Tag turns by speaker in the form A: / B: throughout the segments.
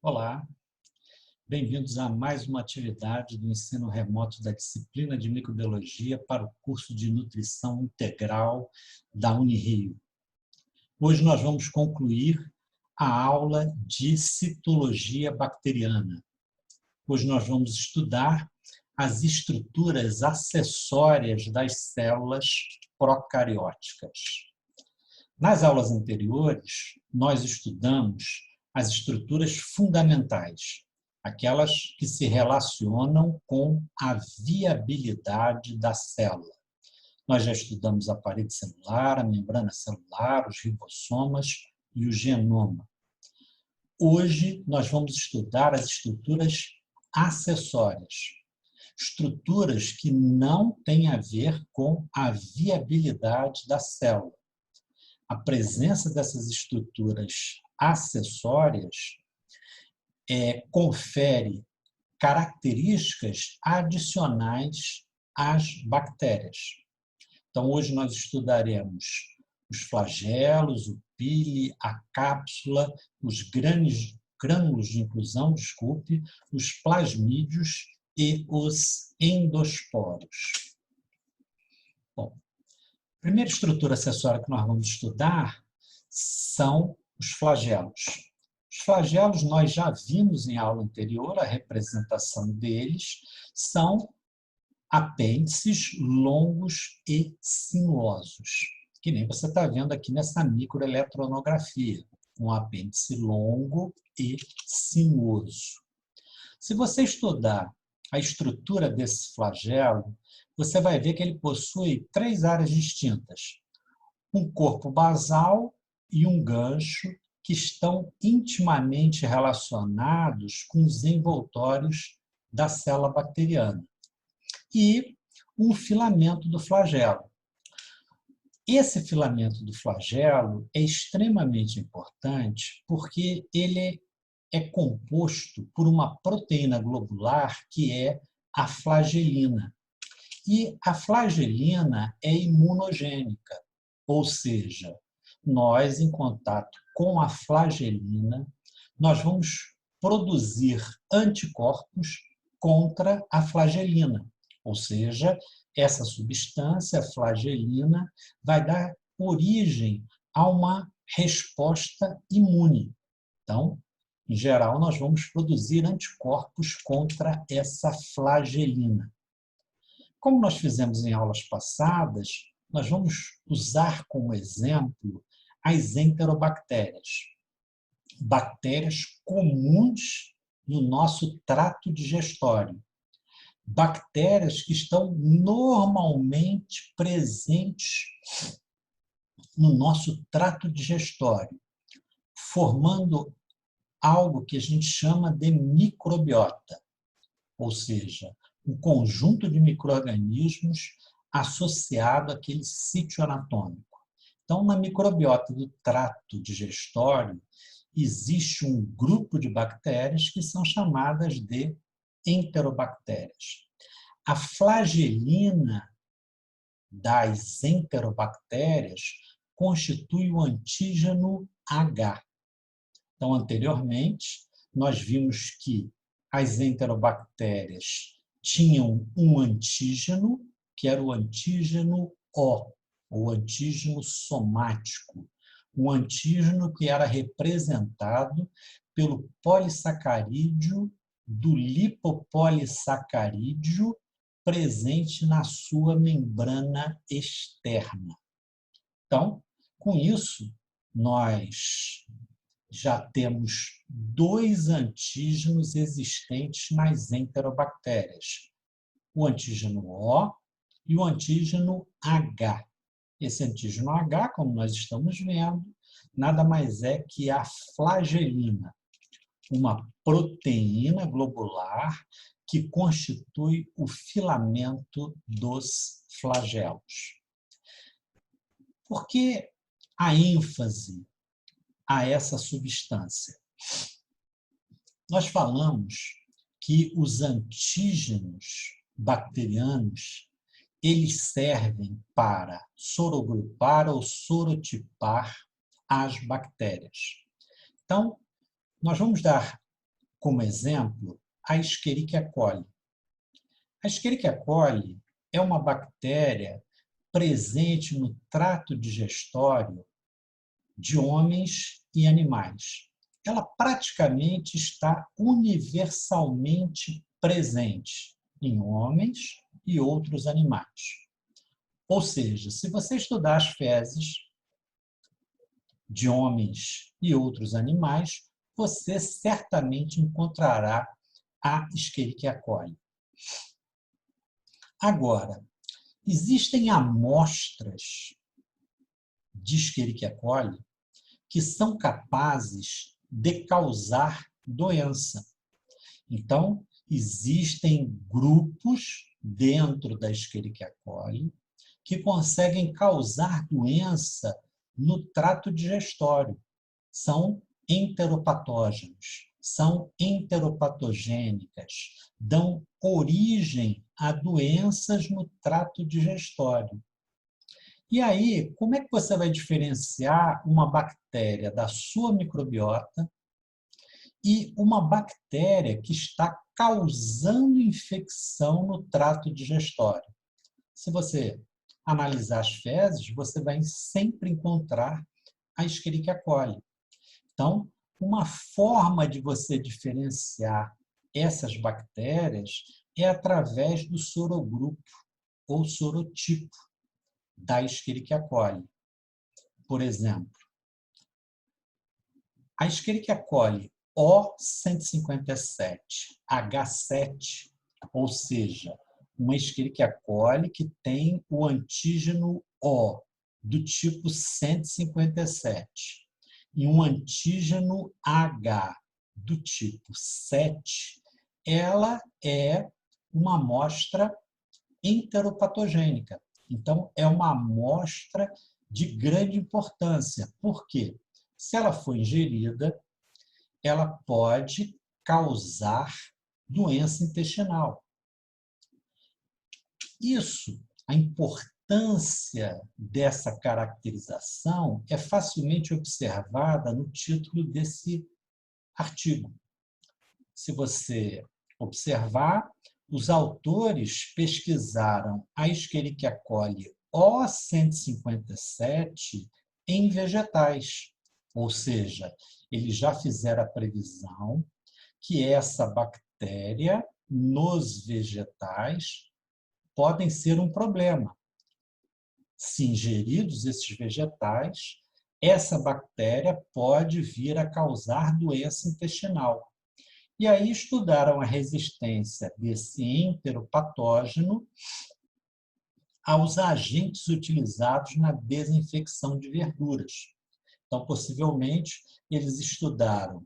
A: Olá, bem-vindos a mais uma atividade do ensino remoto da disciplina de microbiologia para o curso de nutrição integral da Unirio. Hoje nós vamos concluir a aula de citologia bacteriana. Hoje nós vamos estudar as estruturas acessórias das células procarióticas. Nas aulas anteriores, nós estudamos as estruturas fundamentais, aquelas que se relacionam com a viabilidade da célula. Nós já estudamos a parede celular, a membrana celular, os ribossomas e o genoma. Hoje, nós vamos estudar as estruturas acessórias, estruturas que não têm a ver com a viabilidade da célula. A presença dessas estruturas acessórias confere características adicionais às bactérias. Então, hoje nós estudaremos os flagelos, o pile, a cápsula, os grânulos de inclusão, os plasmídios e os endosporos. Bom, a primeira estrutura acessória que nós vamos estudar são os flagelos. Os flagelos nós já vimos em aula anterior, a representação deles são apêndices longos e sinuosos, que nem você está vendo aqui nessa microeletronografia, um apêndice longo e sinuoso. Se você estudar a estrutura desse flagelo, você vai ver que ele possui três áreas distintas: um corpo basal e um gancho, que estão intimamente relacionados com os envoltórios da célula bacteriana, e um filamento do flagelo. Esse filamento do flagelo é extremamente importante porque ele é composto por uma proteína globular que é a flagelina. E a flagelina é imunogênica, ou seja, nós, em contato com a flagelina, nós vamos produzir anticorpos contra a flagelina, ou seja, essa substância, a flagelina, vai dar origem a uma resposta imune. Então, em geral, nós vamos produzir anticorpos contra essa flagelina. Como nós fizemos em aulas passadas, nós vamos usar como exemplo as enterobactérias, bactérias comuns no nosso trato digestório, bactérias que estão normalmente presentes no nosso trato digestório, formando algo que a gente chama de microbiota, ou seja, um conjunto de micro-organismos associado àquele sítio anatômico. Então, na microbiota do trato digestório, existe um grupo de bactérias que são chamadas de enterobactérias. A flagelina das enterobactérias constitui o antígeno H. Então, anteriormente, nós vimos que as enterobactérias tinham um antígeno, que era o antígeno O, ou antígeno somático, um antígeno que era representado pelo polissacarídeo do lipopolissacarídeo presente na sua membrana externa. Então, com isso, nós já temos dois antígenos existentes nas enterobactérias, o antígeno O e o antígeno H. Esse antígeno H, como nós estamos vendo, nada mais é que a flagelina, uma proteína globular que constitui o filamento dos flagelos. Por que a ênfase a essa substância? Nós falamos que os antígenos bacterianos eles servem para sorogrupar ou sorotipar as bactérias. Então, nós vamos dar como exemplo a Escherichia coli. A Escherichia coli é uma bactéria presente no trato digestório de homens e animais. Ela praticamente está universalmente presente em homens e outros animais. Ou seja, se você estudar as fezes de homens e outros animais, você certamente encontrará a Escherichia coli. Agora, existem amostras de Escherichia coli que são capazes de causar doença. Então, existem grupos dentro da Escherichia coli que conseguem causar doença no trato digestório. São enteropatógenos, são enteropatogênicas, dão origem a doenças no trato digestório. E aí, como é que você vai diferenciar uma bactéria da sua microbiota e uma bactéria que está causando infecção no trato digestório? Se você analisar as fezes, você vai sempre encontrar a Escherichia coli. Então, uma forma de você diferenciar essas bactérias é através do sorogrupo ou sorotipo da Escherichia coli. Por exemplo, a Escherichia coli O157, H7, ou seja, uma Escherichia coli que tem o antígeno O, do tipo 157, e um antígeno H, do tipo 7, ela é uma amostra enteropatogênica. Então, é uma amostra de grande importância. Por quê? Se ela for ingerida, ela pode causar doença intestinal. Isso, a importância dessa caracterização é facilmente observada no título desse artigo. Se você observar, os autores pesquisaram a Escherichia coli O157 em vegetais, ou seja, eles já fizeram a previsão que essa bactéria nos vegetais podem ser um problema. Se ingeridos esses vegetais, essa bactéria pode vir a causar doença intestinal. E aí estudaram a resistência desse enteropatógeno aos agentes utilizados na desinfecção de verduras. Então, possivelmente, eles estudaram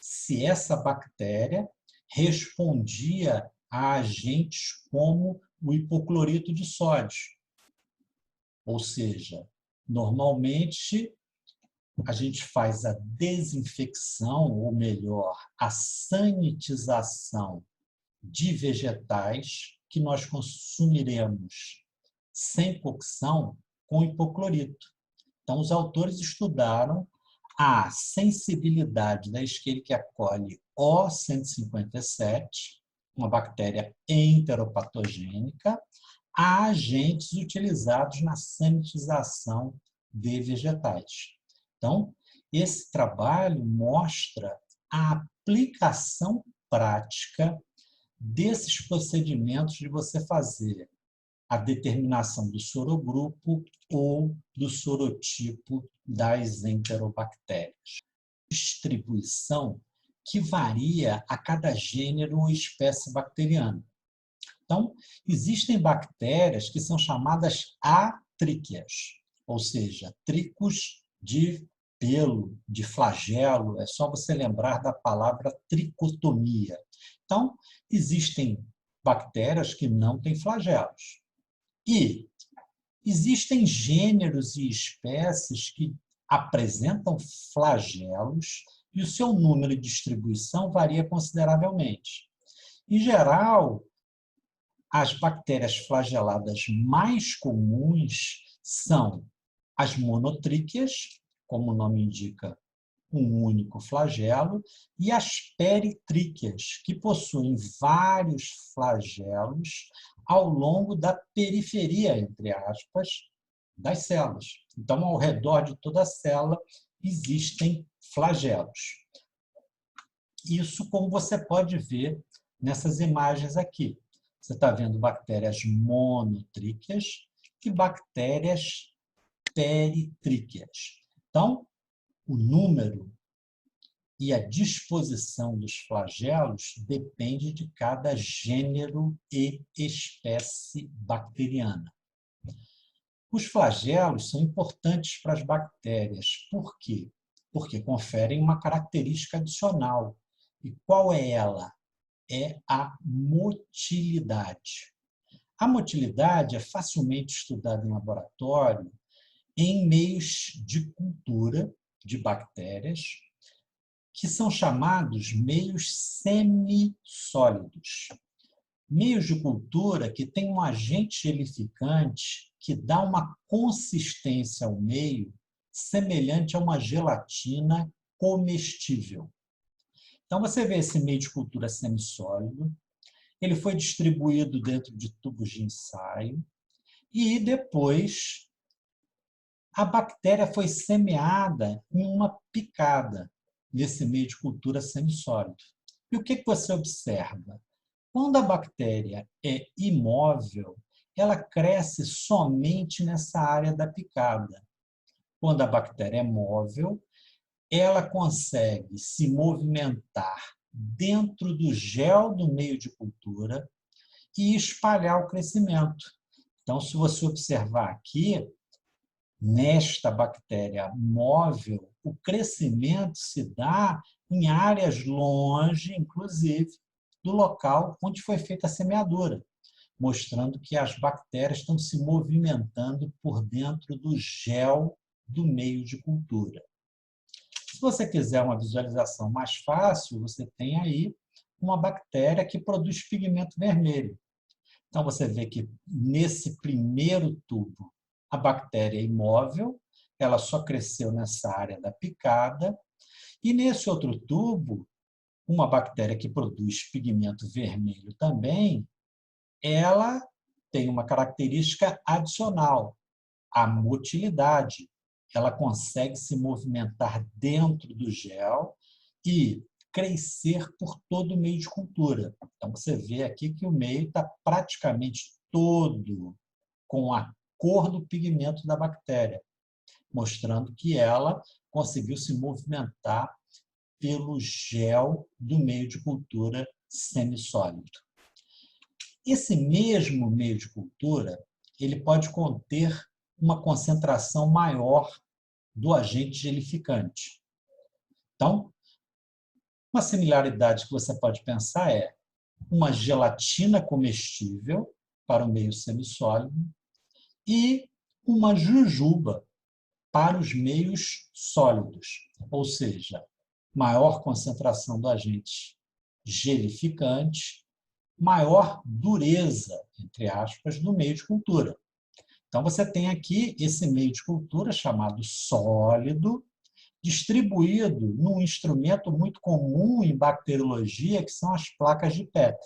A: se essa bactéria respondia a agentes como o hipoclorito de sódio. Ou seja, normalmente a gente faz a desinfecção, ou melhor, a sanitização de vegetais que nós consumiremos sem cocção com hipoclorito. Então, os autores estudaram a sensibilidade da Escherichia coli O157, uma bactéria enteropatogênica, a agentes utilizados na sanitização de vegetais. Então, esse trabalho mostra a aplicação prática desses procedimentos de você fazer a determinação do sorogrupo ou do sorotipo das enterobactérias. Distribuição que varia a cada gênero ou espécie bacteriana. Então, existem bactérias que são chamadas atríqueas, ou seja, tricos de pelo, de flagelo, é só você lembrar da palavra tricotomia. Então, existem bactérias que não têm flagelos. E existem gêneros e espécies que apresentam flagelos e o seu número de distribuição varia consideravelmente. Em geral, as bactérias flageladas mais comuns são as monotríqueas, como o nome indica, um único flagelo, e as perítríqueas, que possuem vários flagelos ao longo da periferia, entre aspas, das células. Então, ao redor de toda a célula existem flagelos. Isso, como você pode ver nessas imagens aqui. Você está vendo bactérias monotríqueas e bactérias perítríqueas. Então, o número e a disposição dos flagelos depende de cada gênero e espécie bacteriana. Os flagelos são importantes para as bactérias. Por quê? Porque conferem uma característica adicional. E qual é ela? É a motilidade. A motilidade é facilmente estudada em laboratório em meios de cultura de bactérias, que são chamados meios semissólidos. Meios de cultura que têm um agente gelificante que dá uma consistência ao meio semelhante a uma gelatina comestível. Então, você vê esse meio de cultura semissólido, ele foi distribuído dentro de tubos de ensaio e depois a bactéria foi semeada em uma picada nesse meio de cultura semissólido. E o que você observa? Quando a bactéria é imóvel, ela cresce somente nessa área da picada. Quando a bactéria é móvel, ela consegue se movimentar dentro do gel do meio de cultura e espalhar o crescimento. Então, se você observar aqui, nesta bactéria móvel, o crescimento se dá em áreas longe, inclusive, do local onde foi feita a semeadura, mostrando que as bactérias estão se movimentando por dentro do gel do meio de cultura. Se você quiser uma visualização mais fácil, você tem aí uma bactéria que produz pigmento vermelho. Então, você vê que nesse primeiro tubo, a bactéria é imóvel, ela só cresceu nessa área da picada, e nesse outro tubo, uma bactéria que produz pigmento vermelho também, ela tem uma característica adicional, a motilidade. Ela consegue se movimentar dentro do gel e crescer por todo o meio de cultura. Então, você vê aqui que o meio está praticamente todo com a cor do pigmento da bactéria, mostrando que ela conseguiu se movimentar pelo gel do meio de cultura semissólido. Esse mesmo meio de cultura, ele pode conter uma concentração maior do agente gelificante. Então, uma similaridade que você pode pensar é uma gelatina comestível para o meio semissólido e uma jujuba para os meios sólidos, ou seja, maior concentração do agente gelificante, maior dureza, entre aspas, do meio de cultura. Então, você tem aqui esse meio de cultura chamado sólido, distribuído num instrumento muito comum em bacteriologia, que são as placas de Petri.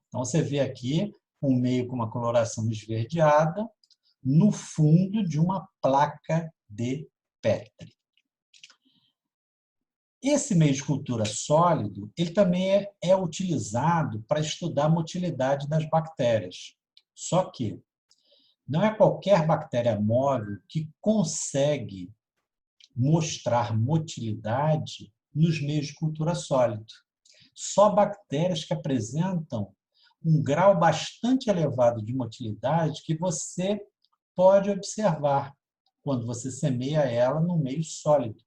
A: Então, você vê aqui um meio com uma coloração esverdeada no fundo de uma placa de Petri. Esse meio de cultura sólido, ele também é utilizado para estudar a motilidade das bactérias. Só que não é qualquer bactéria móvel que consegue mostrar motilidade nos meios de cultura sólido. Só bactérias que apresentam um grau bastante elevado de motilidade que você pode observar quando você semeia ela no meio sólido.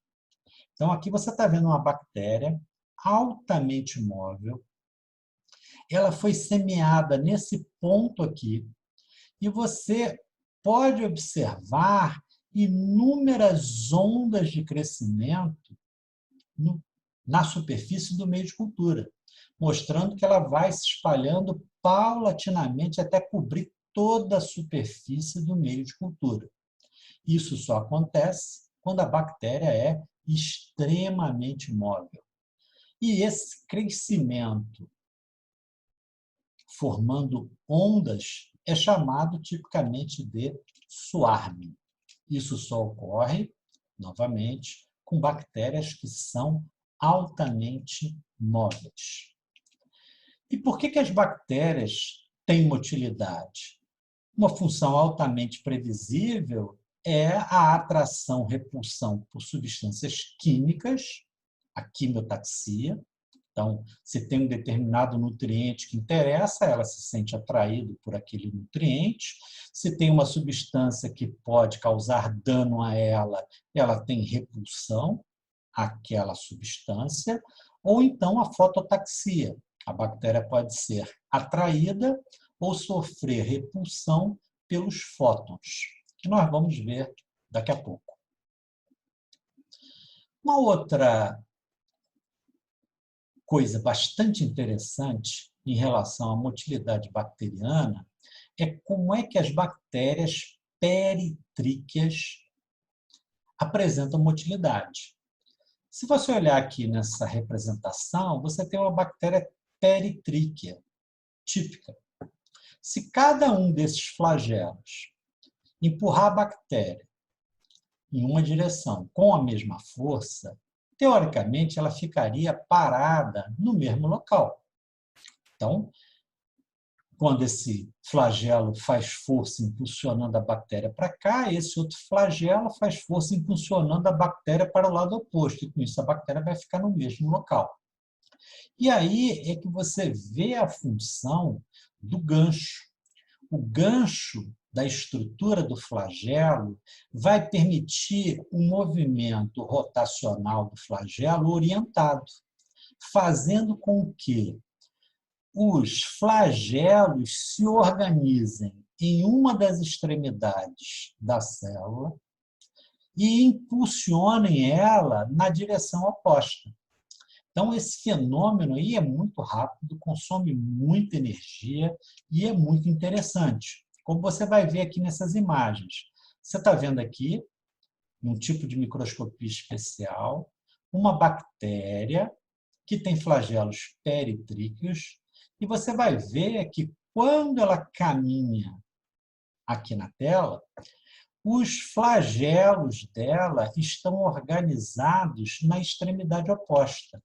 A: Então, aqui você está vendo uma bactéria altamente móvel. Ela foi semeada nesse ponto aqui e você pode observar inúmeras ondas de crescimento na superfície do meio de cultura, mostrando que ela vai se espalhando paulatinamente até cobrir toda a superfície do meio de cultura. Isso só acontece quando a bactéria é extremamente móvel. E esse crescimento, formando ondas, é chamado tipicamente de swarming. Isso só ocorre, novamente, com bactérias que são altamente móveis. E por que as bactérias têm motilidade? Uma função altamente previsível é a atração-repulsão por substâncias químicas, a quimiotaxia. Então, se tem um determinado nutriente que interessa, ela se sente atraída por aquele nutriente. Se tem uma substância que pode causar dano a ela, ela tem repulsão àquela substância. Ou então a fototaxia. A bactéria pode ser atraída ou sofrer repulsão pelos fótons, que nós vamos ver daqui a pouco. Uma outra coisa bastante interessante em relação à motilidade bacteriana é como é que as bactérias peritríqueas apresentam motilidade. Se você olhar aqui nessa representação, você tem uma bactéria peritríquea típica. Se cada um desses flagelos empurrar a bactéria em uma direção com a mesma força, teoricamente ela ficaria parada no mesmo local. Então, quando esse flagelo faz força impulsionando a bactéria para cá, esse outro flagelo faz força impulsionando a bactéria para o lado oposto, e com isso a bactéria vai ficar no mesmo local. E aí é que você vê a função do gancho. O gancho da estrutura do flagelo vai permitir um movimento rotacional do flagelo orientado, fazendo com que os flagelos se organizem em uma das extremidades da célula e impulsionem ela na direção oposta. Então, esse fenômeno aí é muito rápido, consome muita energia e é muito interessante, como você vai ver aqui nessas imagens. Você está vendo aqui, num tipo de microscopia especial, uma bactéria que tem flagelos peritríqueos, e você vai ver que quando ela caminha aqui na tela, os flagelos dela estão organizados na extremidade oposta.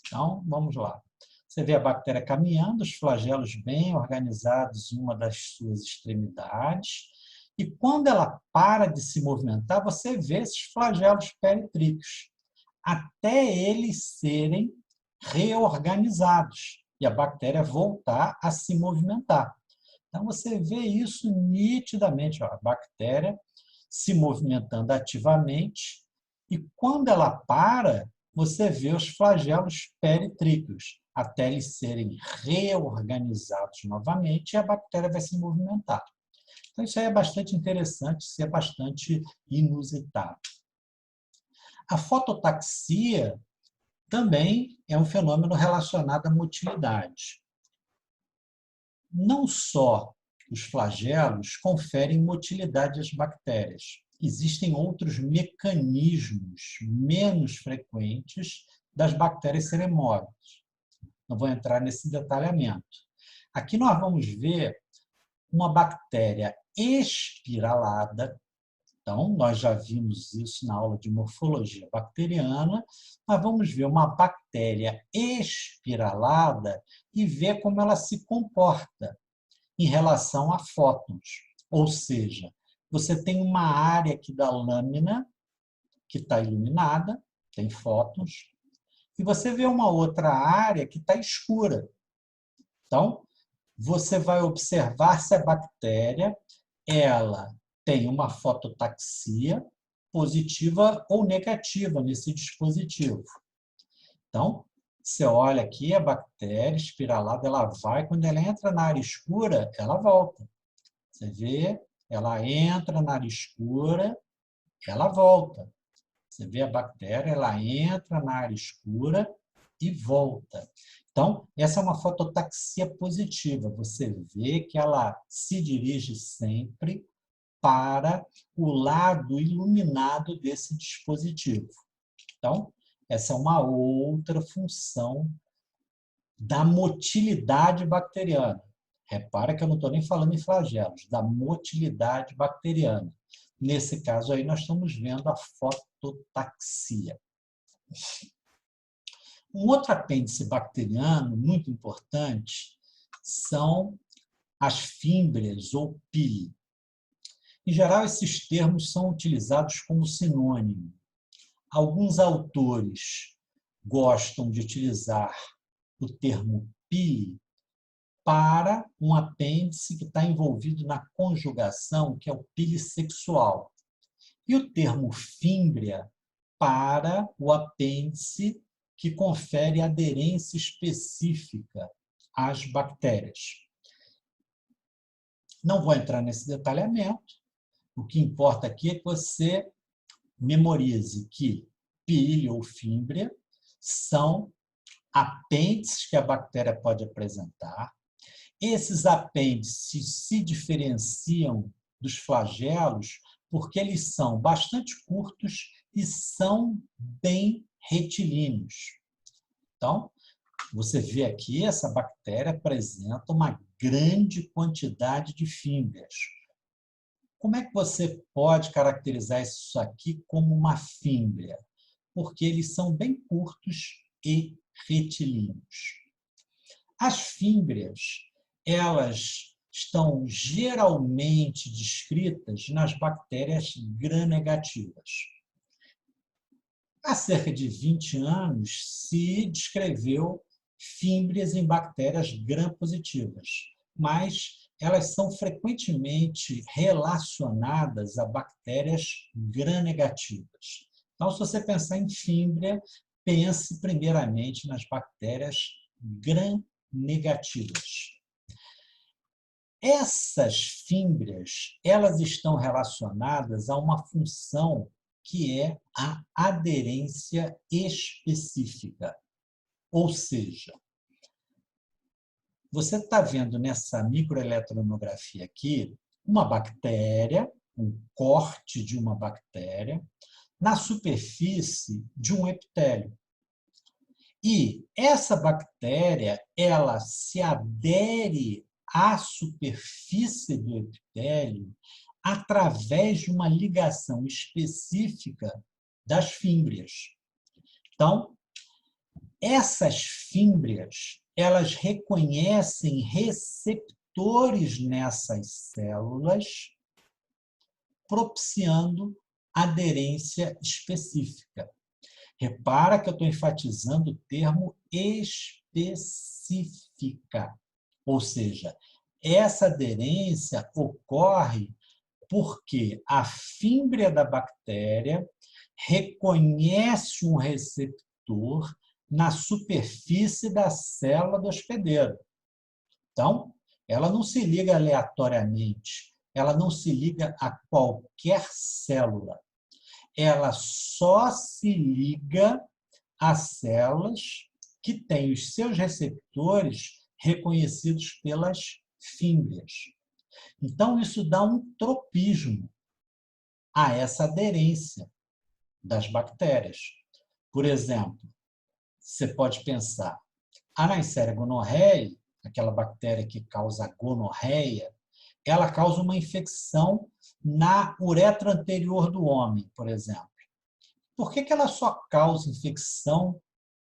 A: Então, vamos lá. Você vê a bactéria caminhando, os flagelos bem organizados em uma das suas extremidades, e quando ela para de se movimentar, você vê esses flagelos peritríqueos, até eles serem reorganizados e a bactéria voltar a se movimentar. Então, você vê isso nitidamente, ó, a bactéria se movimentando ativamente, e quando ela para, você vê os flagelos peritríqueos, até eles serem reorganizados novamente e a bactéria vai se movimentar. Então, isso aí é bastante interessante, isso é bastante inusitado. A fototaxia também é um fenômeno relacionado à motilidade. Não só os flagelos conferem motilidade às bactérias, existem outros mecanismos menos frequentes das bactérias serem móveis. Não vou entrar nesse detalhamento. Aqui nós vamos ver uma bactéria espiralada. Então, nós já vimos isso na aula de morfologia bacteriana, mas vamos ver uma bactéria espiralada e ver como ela se comporta em relação a fótons. Ou seja, você tem uma área aqui da lâmina que está iluminada, tem fótons, e você vê uma outra área que está escura. Então, você vai observar se a bactéria ela tem uma fototaxia positiva ou negativa nesse dispositivo. Então, você olha aqui, a bactéria espiralada, ela vai, quando ela entra na área escura, ela volta. Você vê, ela entra na área escura, ela volta. Você vê a bactéria, ela entra na área escura e volta. Então, essa é uma fototaxia positiva. Você vê que ela se dirige sempre para o lado iluminado desse dispositivo. Então, essa é uma outra função da motilidade bacteriana. Repara que eu não estou nem falando em flagelos, da motilidade bacteriana. Nesse caso aí, nós estamos vendo a fototaxia. Um outro apêndice bacteriano muito importante são as fímbrias ou pili. Em geral, esses termos são utilizados como sinônimo. Alguns autores gostam de utilizar o termo pili para um apêndice que está envolvido na conjugação, que é o pilissexual. E o termo fímbria para o apêndice que confere aderência específica às bactérias. Não vou entrar nesse detalhamento. O que importa aqui é que você memorize que pili ou fímbria são apêndices que a bactéria pode apresentar. Esses apêndices se diferenciam dos flagelos porque eles são bastante curtos e são bem retilíneos. Então, você vê aqui, essa bactéria apresenta uma grande quantidade de fímbrias. Como é que você pode caracterizar isso aqui como uma fímbria? Porque eles são bem curtos e retilíneos. As fímbrias, elas estão geralmente descritas nas bactérias gram-negativas. Há cerca de 20 anos se descreveu fímbrias em bactérias gram-positivas, mas elas são frequentemente relacionadas a bactérias gram-negativas. Então, se você pensar em fímbria, pense primeiramente nas bactérias gram-negativas. Essas fímbrias, elas estão relacionadas a uma função que é a aderência específica. Ou seja, você está vendo nessa microeletronografia aqui uma bactéria, um corte de uma bactéria, na superfície de um epitélio. E essa bactéria, ela se adere à superfície do epitélio através de uma ligação específica das fímbrias. Então, essas fímbrias, elas reconhecem receptores nessas células, propiciando aderência específica. Repara que eu estou enfatizando o termo específica, ou seja, essa aderência ocorre porque a fímbria da bactéria reconhece um receptor na superfície da célula do hospedeiro. Então, ela não se liga aleatoriamente, ela não se liga a qualquer célula. Ela só se liga a células que têm os seus receptores reconhecidos pelas fímbrias. Então, isso dá um tropismo a essa aderência das bactérias. Por exemplo, você pode pensar, a Neisseria gonorreae, aquela bactéria que causa gonorreia, ela causa uma infecção na uretra anterior do homem, por exemplo. Por que ela só causa infecção,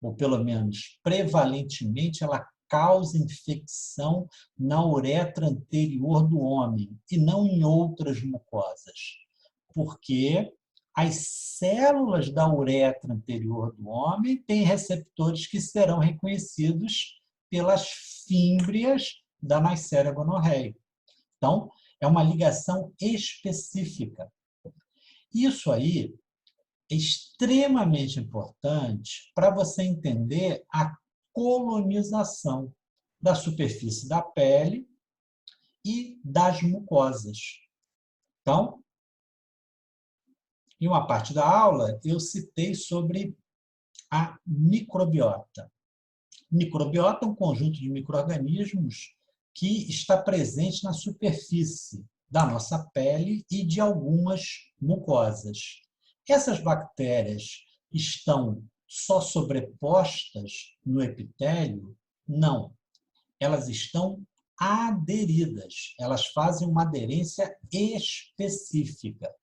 A: ou pelo menos prevalentemente, ela causa infecção na uretra anterior do homem e não em outras mucosas? Porque as células da uretra anterior do homem têm receptores que serão reconhecidos pelas fímbrias da Neisseria gonorreae. Então, é uma ligação específica. Isso aí é extremamente importante para você entender a colonização da superfície da pele e das mucosas. Então, em uma parte da aula, eu citei sobre a microbiota. Microbiota é um conjunto de micro-organismos que está presente na superfície da nossa pele e de algumas mucosas. Essas bactérias estão só sobrepostas no epitélio? Não. Elas estão aderidas. Elas fazem uma aderência específica.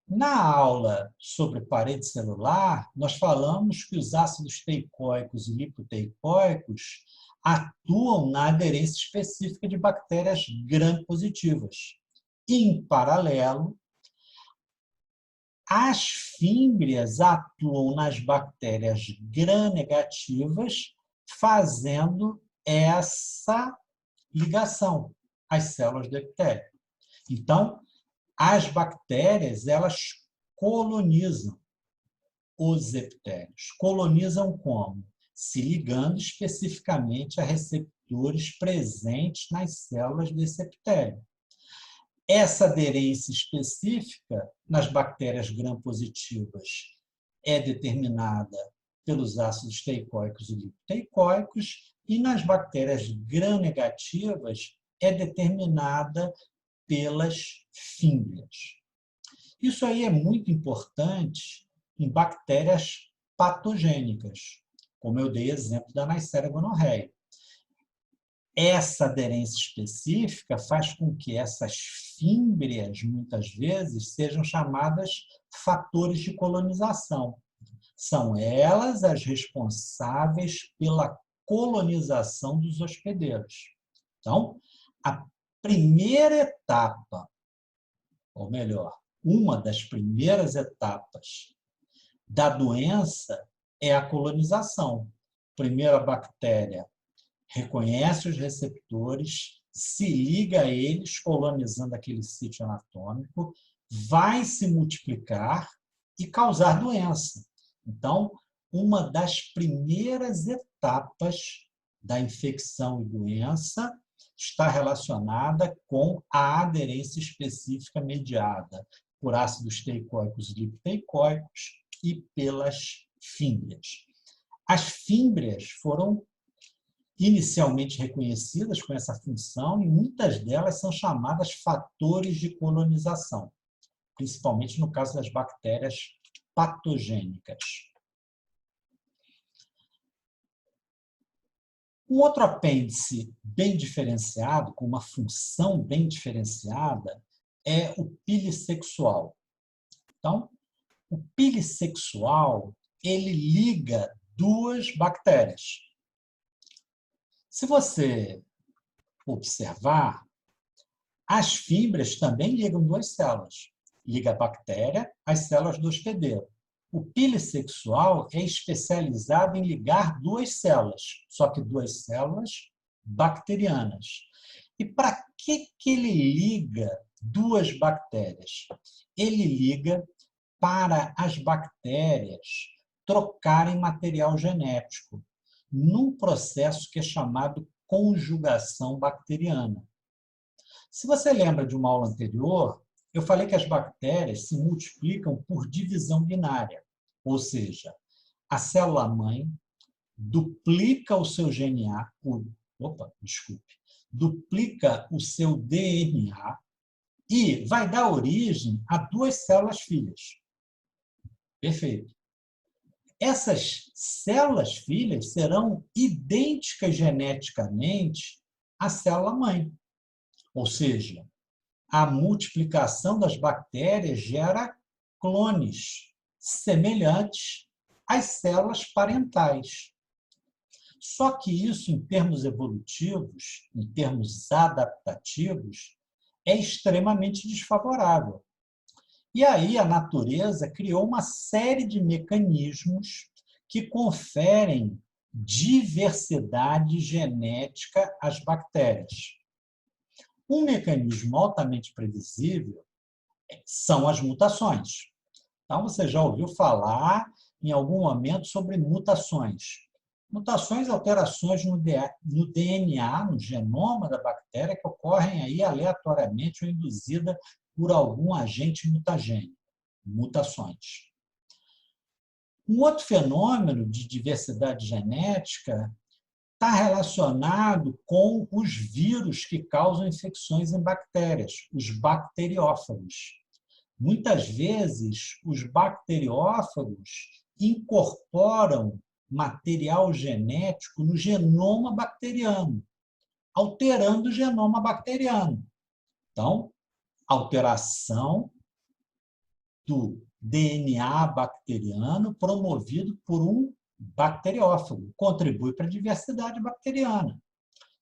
A: Na aula sobre parede celular, nós falamos que os ácidos teicoicos e lipoteicoicos atuam na aderência específica de bactérias gram-positivas. Em paralelo, as fímbrias atuam nas bactérias gram-negativas, fazendo essa ligação às células do epitélio. Então, as bactérias, elas colonizam os epitélios. Colonizam como? Se ligando especificamente a receptores presentes nas células desse epitélio. Essa aderência específica nas bactérias gram-positivas é determinada pelos ácidos teicoicos e lipoteicoicos, e nas bactérias gram-negativas é determinada pelas fímbrias. Isso aí é muito importante em bactérias patogênicas, como eu dei exemplo da Neisseria gonorreia. Essa aderência específica faz com que essas fímbrias, muitas vezes, sejam chamadas fatores de colonização. São elas as responsáveis pela colonização dos hospedeiros. Então, a primeira etapa, ou melhor, uma das primeiras etapas da doença é a colonização. Primeiro, a bactéria reconhece os receptores, se liga a eles, colonizando aquele sítio anatômico, vai se multiplicar e causar doença. Então, uma das primeiras etapas da infecção e doença está relacionada com a aderência específica mediada por ácidos teicoicos e lipoteicoicos e pelas fímbrias. As fímbrias foram inicialmente reconhecidas com essa função e muitas delas são chamadas fatores de colonização, principalmente no caso das bactérias patogênicas. Um outro apêndice bem diferenciado, com uma função bem diferenciada, é o pilissexual. Então, o pilissexual, ele liga duas bactérias. Se você observar, as fímbrias também ligam duas células. Liga a bactéria às células do hospedeiro. O pilissexual é especializado em ligar duas células, só que duas células bacterianas. E para que ele liga duas bactérias? Ele liga para as bactérias trocarem material genético, num processo que é chamado conjugação bacteriana. Se você lembra de uma aula anterior, eu falei que as bactérias se multiplicam por divisão binária, ou seja, a célula-mãe duplica o seu DNA, duplica o seu DNA e vai dar origem a duas células filhas. Perfeito. Essas células filhas serão idênticas geneticamente à célula-mãe. Ou seja, a multiplicação das bactérias gera clones semelhantes às células parentais. Só que isso, em termos evolutivos, em termos adaptativos, é extremamente desfavorável. E aí a natureza criou uma série de mecanismos que conferem diversidade genética às bactérias. Um mecanismo altamente previsível são as mutações. Então, você já ouviu falar em algum momento sobre mutações. Mutações, alterações no DNA, no genoma da bactéria, que ocorrem aí aleatoriamente ou induzida por algum agente mutagênico. Mutações. Um outro fenômeno de diversidade genética está relacionado com os vírus que causam infecções em bactérias, os bacteriófagos. Muitas vezes, os bacteriófagos incorporam material genético no genoma bacteriano, alterando o genoma bacteriano. Então, alteração do DNA bacteriano promovido por um bacteriófago, contribui para a diversidade bacteriana.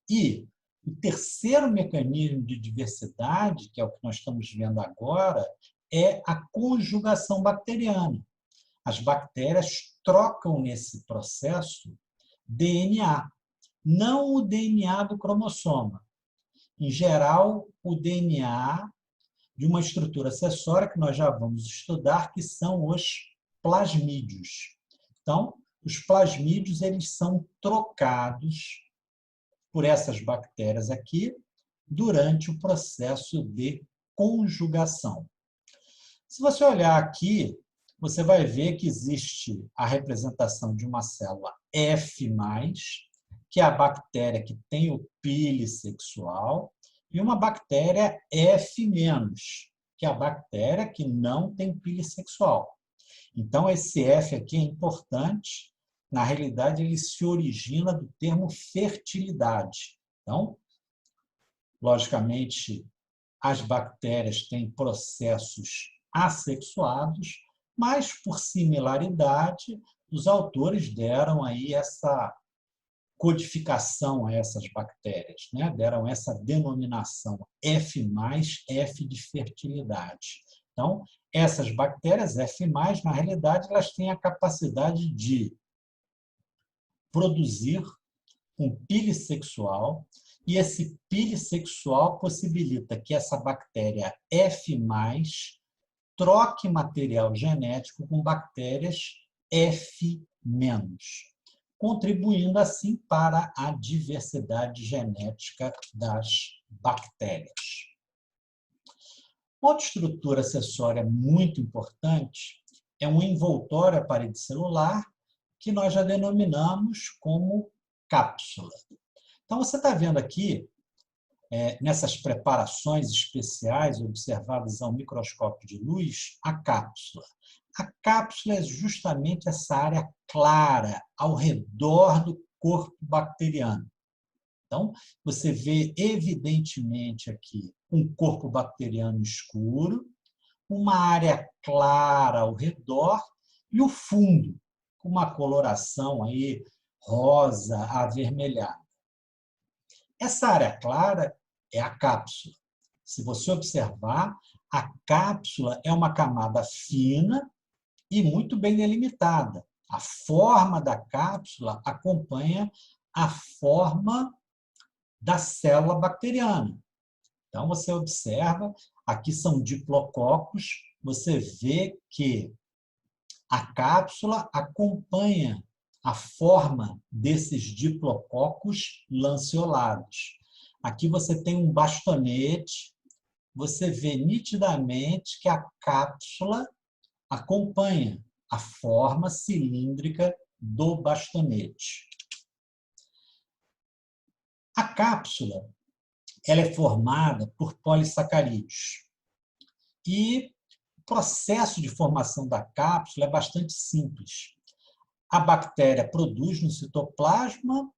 A: E o terceiro mecanismo de diversidade, que é o que nós estamos vendo agora, é a conjugação bacteriana. As bactérias trocam nesse processo DNA, não o DNA do cromossoma. Em geral, o DNA de uma estrutura acessória que nós já vamos estudar, que são os plasmídios. Então, os plasmídios eles são trocados por essas bactérias aqui durante o processo de conjugação. Se você olhar aqui, você vai ver que existe a representação de uma célula F+, que é a bactéria que tem o pile sexual, e uma bactéria F-, que é a bactéria que não tem pile sexual. Então, esse F aqui é importante. Na realidade, ele se origina do termo fertilidade. Então, logicamente, as bactérias têm processos assexuados, mas, por similaridade, os autores deram aí essa codificação a essas bactérias, né? Deram essa denominação F+, F de fertilidade. Então, essas bactérias F+, na realidade, elas têm a capacidade de produzir um pile sexual, e esse pile sexual possibilita que essa bactéria F+, troque material genético com bactérias F-, contribuindo assim para a diversidade genética das bactérias. Outra estrutura acessória muito importante é um envoltório à parede celular, que nós já denominamos como cápsula. Então, você está vendo aqui, nessas preparações especiais observadas ao microscópio de luz, a cápsula. A cápsula é justamente essa área clara ao redor do corpo bacteriano. Então, você vê evidentemente aqui um corpo bacteriano escuro, uma área clara ao redor e o fundo, com uma coloração aí rosa, avermelhada. Essa área clara é a cápsula. Se você observar, a cápsula é uma camada fina e muito bem delimitada. A forma da cápsula acompanha a forma da célula bacteriana. Então, você observa, aqui são diplococos, você vê que a cápsula acompanha a forma desses diplococos lanceolados. Aqui você tem um bastonete, você vê nitidamente que a cápsula acompanha a forma cilíndrica do bastonete. A cápsula ela é formada por polissacarídeos. E o processo de formação da cápsula é bastante simples. A bactéria produz no citoplasma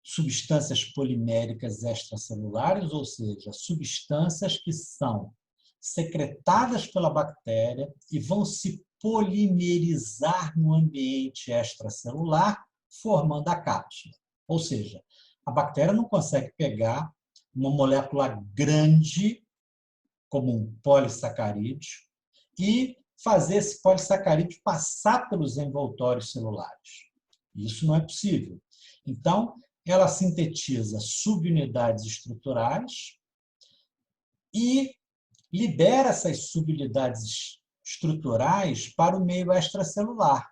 A: substâncias poliméricas extracelulares, ou seja, substâncias que são secretadas pela bactéria e vão se polimerizar no ambiente extracelular, formando a cápsula. Ou seja, a bactéria não consegue pegar uma molécula grande, como um polissacarídeo, e fazer esse polissacarídeo passar pelos envoltórios celulares. Isso não é possível. Então, ela sintetiza subunidades estruturais e libera essas subunidades estruturais para o meio extracelular.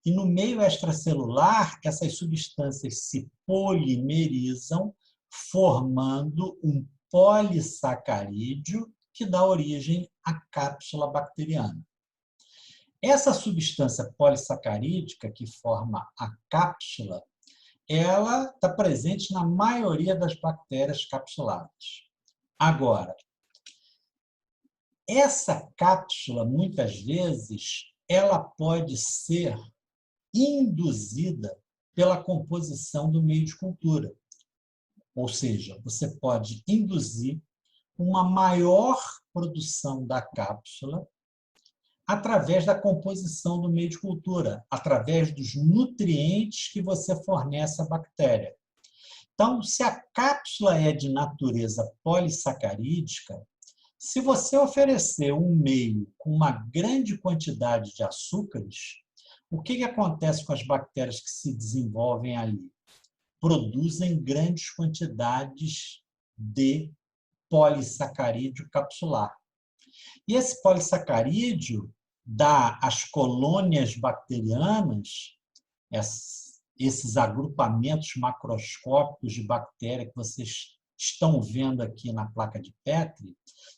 A: E no meio extracelular, essas substâncias se polimerizam, formando um polissacarídeo que dá origem à cápsula bacteriana. Essa substância polissacarídica que forma a cápsula, ela está presente na maioria das bactérias capsuladas. Agora, essa cápsula, muitas vezes, ela pode ser induzida pela composição do meio de cultura. Ou seja, você pode induzir uma maior produção da cápsula através da composição do meio de cultura, através dos nutrientes que você fornece à bactéria. Então, se a cápsula é de natureza polissacarídica, se você oferecer um meio com uma grande quantidade de açúcares, o que acontece com as bactérias que se desenvolvem ali? Produzem grandes quantidades de polissacarídeo capsular. E esse polissacarídeo dá às colônias bacterianas, esses agrupamentos macroscópicos de bactéria que vocês estão vendo aqui na placa de Petri,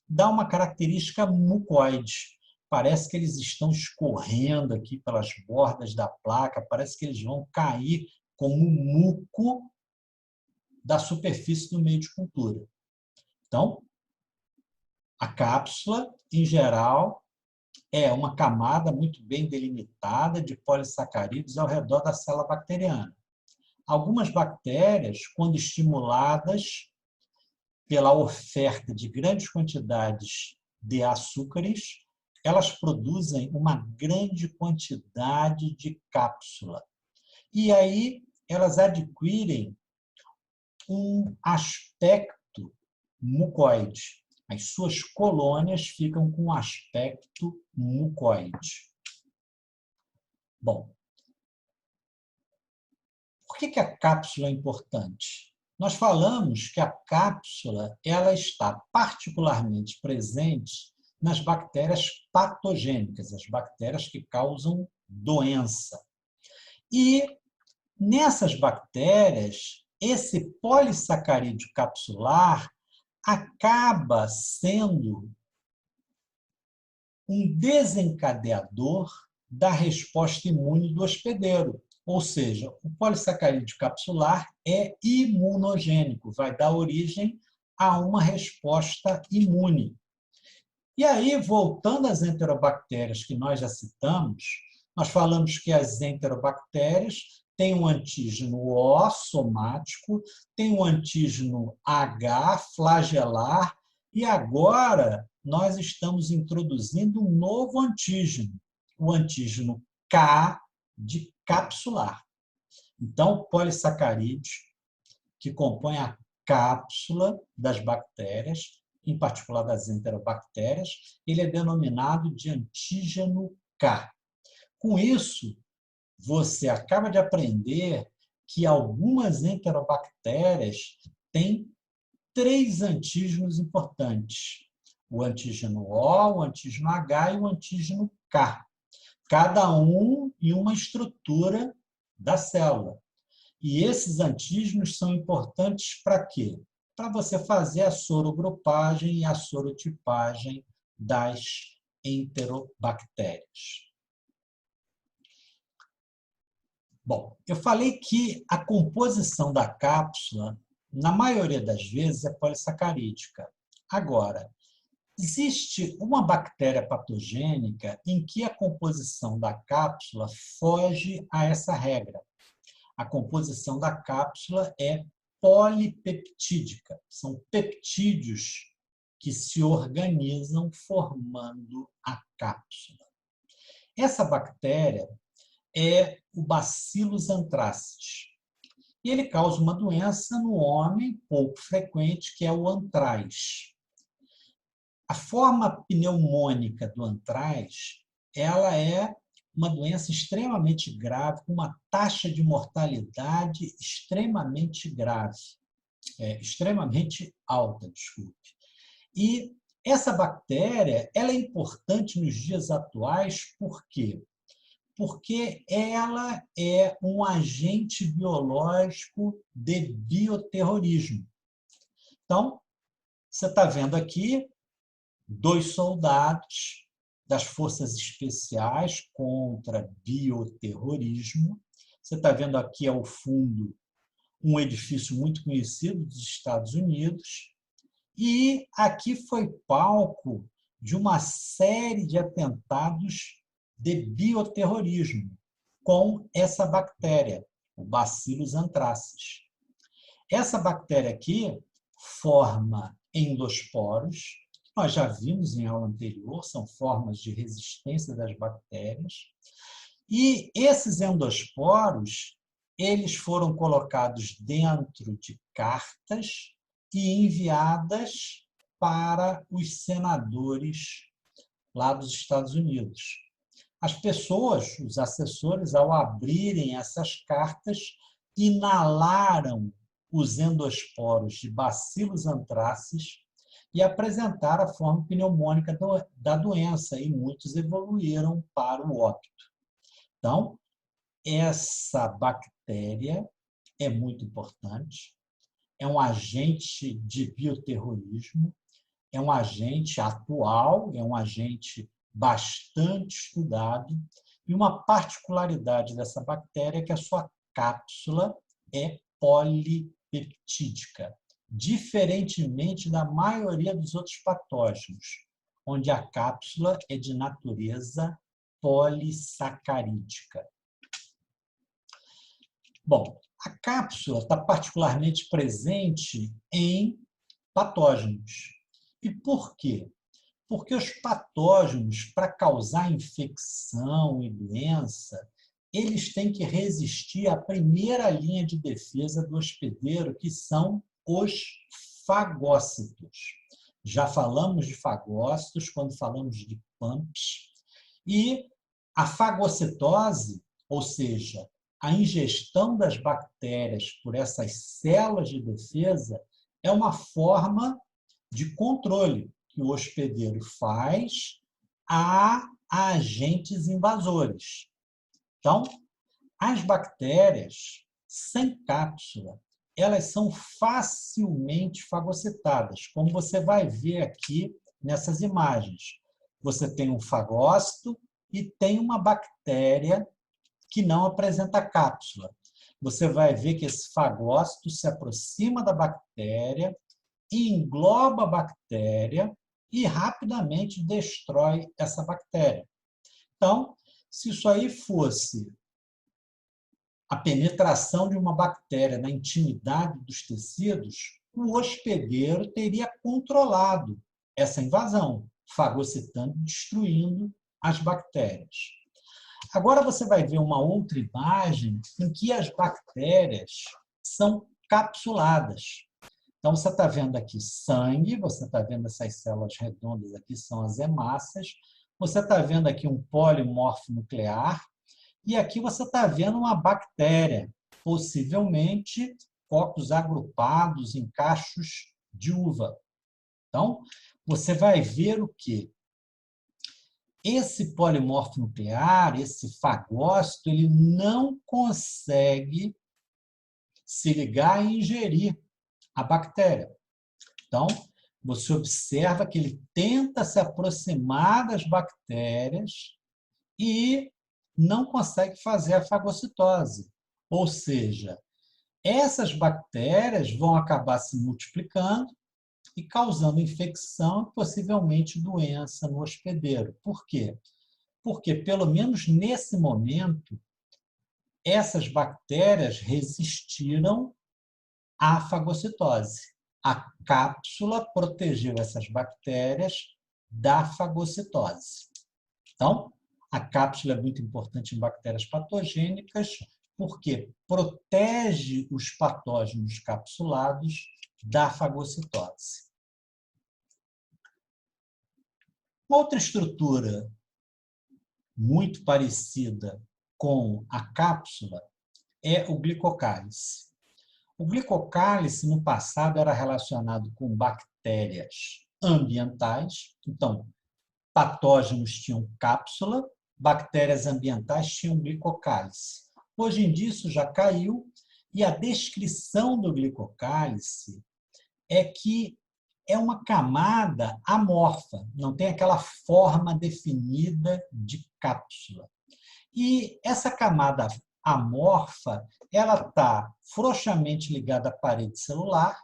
A: dá uma característica mucoide. Parece que eles estão escorrendo aqui pelas bordas da placa, parece que eles vão cair como muco da superfície do meio de cultura. Então, a cápsula, em geral, é uma camada muito bem delimitada de polissacarídeos ao redor da célula bacteriana. Algumas bactérias, quando estimuladas pela oferta de grandes quantidades de açúcares, elas produzem uma grande quantidade de cápsula. E aí elas adquirem um aspecto mucoide. As suas colônias ficam com um aspecto mucoide. Bom, por que a cápsula é importante? Nós falamos que a cápsula ela está particularmente presente nas bactérias patogênicas, as bactérias que causam doença. E nessas bactérias, esse polissacarídeo capsular acaba sendo um desencadeador da resposta imune do hospedeiro. Ou seja, o polissacarídeo capsular é imunogênico, vai dar origem a uma resposta imune. E aí, voltando às enterobactérias que nós já citamos, nós falamos que as enterobactérias têm um antígeno O somático, tem um antígeno H flagelar, e agora nós estamos introduzindo um novo antígeno, o antígeno K de capsular. Então, o polissacarídeo, que compõe a cápsula das bactérias, em particular das enterobactérias, ele é denominado de antígeno K. Com isso, você acaba de aprender que algumas enterobactérias têm 3 antígenos importantes: o antígeno O, o antígeno H e o antígeno K. Cada um em uma estrutura da célula. E esses antígenos são importantes para quê? Para você fazer a sorogrupagem e a sorotipagem das enterobactérias. Bom, eu falei que a composição da cápsula, na maioria das vezes, é polissacarídica. Agora, existe uma bactéria patogênica em que a composição da cápsula foge a essa regra. A composição da cápsula é polipeptídica. São peptídeos que se organizam formando a cápsula. Essa bactéria é o Bacillus anthracis. E ele causa uma doença no homem pouco frequente, que é o antraz. A forma pneumônica do antraz, ela é uma doença extremamente grave, com uma taxa de mortalidade extremamente grave, extremamente alta, desculpe. E essa bactéria, ela é importante nos dias atuais, por quê? Porque ela é um agente biológico de bioterrorismo. Então, você está vendo aqui 2 soldados das Forças Especiais contra bioterrorismo. Você está vendo aqui ao fundo um edifício muito conhecido dos Estados Unidos. E aqui foi palco de uma série de atentados de bioterrorismo com essa bactéria, o Bacillus anthracis. Essa bactéria aqui forma endosporos, nós já vimos em aula anterior, são formas de resistência das bactérias, e esses endosporos, eles foram colocados dentro de cartas e enviadas para os senadores lá dos Estados Unidos. As pessoas, os assessores, ao abrirem essas cartas, inalaram os endosporos de Bacillus anthracis e apresentaram a forma pneumônica da doença, e muitos evoluíram para o óbito. Então, essa bactéria é muito importante, é um agente de bioterrorismo, é um agente atual, é um agente bastante estudado, e uma particularidade dessa bactéria é que a sua cápsula é polipeptídica, diferentemente da maioria dos outros patógenos, onde a cápsula é de natureza polissacarídica. Bom, a cápsula está particularmente presente em patógenos. E por quê? Porque os patógenos, para causar infecção e doença, eles têm que resistir à primeira linha de defesa do hospedeiro, que são os fagócitos. Já falamos de fagócitos quando falamos de PAMPs. E a fagocitose, ou seja, a ingestão das bactérias por essas células de defesa, é uma forma de controle que o hospedeiro faz a agentes invasores. Então, as bactérias sem cápsula, elas são facilmente fagocitadas, como você vai ver aqui nessas imagens. Você tem um fagócito e tem uma bactéria que não apresenta cápsula. Você vai ver que esse fagócito se aproxima da bactéria, engloba a bactéria e rapidamente destrói essa bactéria. Então, se isso aí fosse a penetração de uma bactéria na intimidade dos tecidos, o hospedeiro teria controlado essa invasão, fagocitando, destruindo as bactérias. Agora você vai ver uma outra imagem em que as bactérias são capsuladas. Então, você está vendo aqui sangue, você está vendo essas células redondas aqui, são as hemácias, você está vendo aqui um polimorfo nuclear, e aqui você está vendo uma bactéria, possivelmente cocos agrupados em cachos de uva. Então, você vai ver o quê? Esse polimorfo nuclear, esse fagócito, ele não consegue se ligar e ingerir a bactéria. Então, você observa que ele tenta se aproximar das bactérias e não consegue fazer a fagocitose. Ou seja, essas bactérias vão acabar se multiplicando e causando infecção e possivelmente doença no hospedeiro. Por quê? Porque, pelo menos nesse momento, essas bactérias resistiram à fagocitose. A cápsula protegeu essas bactérias da fagocitose. Então, a cápsula é muito importante em bactérias patogênicas porque protege os patógenos capsulados da fagocitose. Outra estrutura muito parecida com a cápsula é o glicocálice. O glicocálice, no passado, era relacionado com bactérias ambientais. Então, patógenos tinham cápsula, bactérias ambientais tinham glicocálice. Hoje em dia, isso já caiu, e a descrição do glicocálice é que é uma camada amorfa, não tem aquela forma definida de cápsula. E essa camada amorfa, ela está frouxamente ligada à parede celular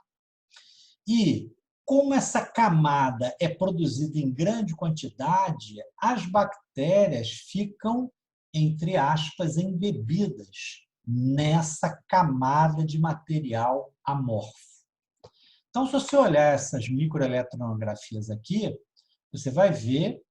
A: e, como essa camada é produzida em grande quantidade, as bactérias ficam, entre aspas, embebidas nessa camada de material amorfo. Então, se você olhar essas microeletronografias aqui, você vai ver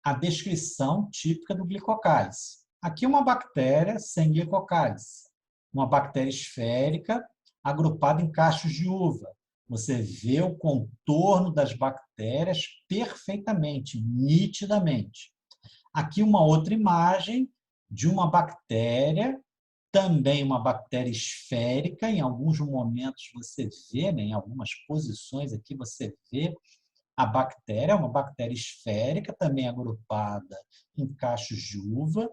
A: a descrição típica do glicocálise. Aqui uma bactéria sem glicocálise, uma bactéria esférica agrupada em cachos de uva. Você vê o contorno das bactérias perfeitamente, nitidamente. Aqui uma outra imagem de uma bactéria, também uma bactéria esférica. Em alguns momentos você vê, né, em algumas posições aqui você vê a bactéria, uma bactéria esférica, também agrupada em cachos de uva.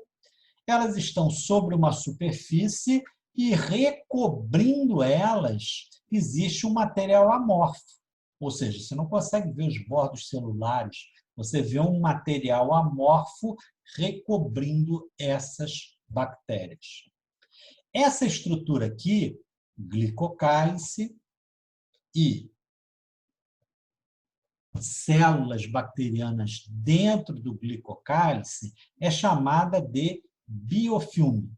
A: Elas estão sobre uma superfície e recobrindo elas existe um material amorfo, ou seja, você não consegue ver os bordos celulares, você vê um material amorfo recobrindo essas bactérias. Essa estrutura aqui, glicocálise e células bacterianas dentro do glicocálise, é chamada de biofilme.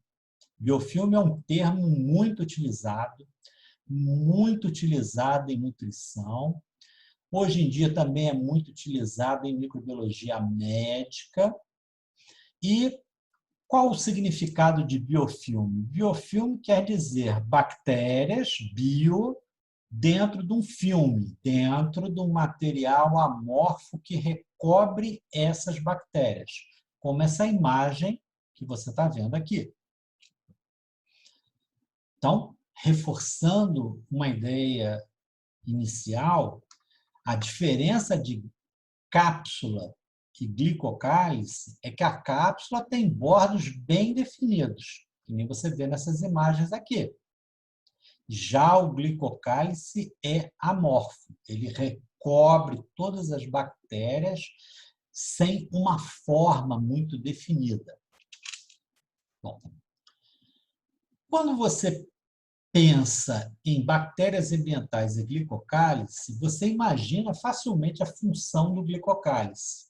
A: Biofilme é um termo muito utilizado em nutrição. Hoje em dia também é muito utilizado em microbiologia médica. E qual o significado de biofilme? Biofilme quer dizer bactérias, bio, dentro de um filme, dentro de um material amorfo que recobre essas bactérias, como essa imagem que você está vendo aqui. Então, reforçando uma ideia inicial, a diferença de cápsula e glicocálise é que a cápsula tem bordos bem definidos, que nem você vê nessas imagens aqui. Já o glicocálise é amorfo, ele recobre todas as bactérias sem uma forma muito definida. Bom, quando você pensa em bactérias ambientais e glicocálise, você imagina facilmente a função do glicocálise.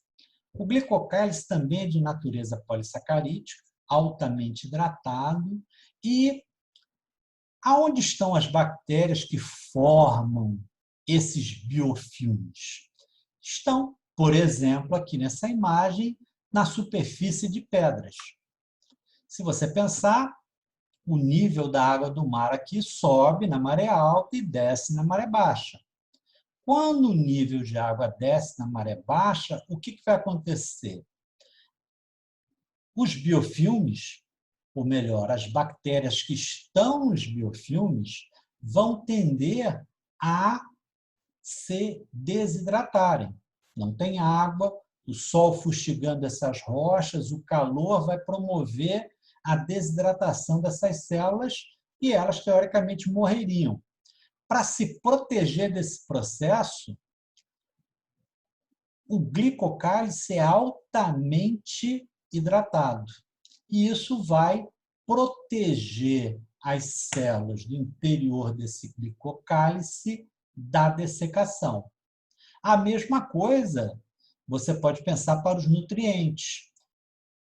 A: O glicocálise também é de natureza polissacarídica, altamente hidratado. E aonde estão as bactérias que formam esses biofilmes? Estão, por exemplo, aqui nessa imagem, na superfície de pedras. Se você pensar, o nível da água do mar aqui sobe na maré alta e desce na maré baixa. Quando o nível de água desce na maré baixa, o que vai acontecer? Os biofilmes, ou melhor, as bactérias que estão nos biofilmes, vão tender a se desidratarem. Não tem água, o sol fustigando essas rochas, o calor vai promover a desidratação dessas células e elas, teoricamente, morreriam. Para se proteger desse processo, o glicocálise é altamente hidratado. E isso vai proteger as células do interior desse glicocálise da dessecação. A mesma coisa você pode pensar para os nutrientes.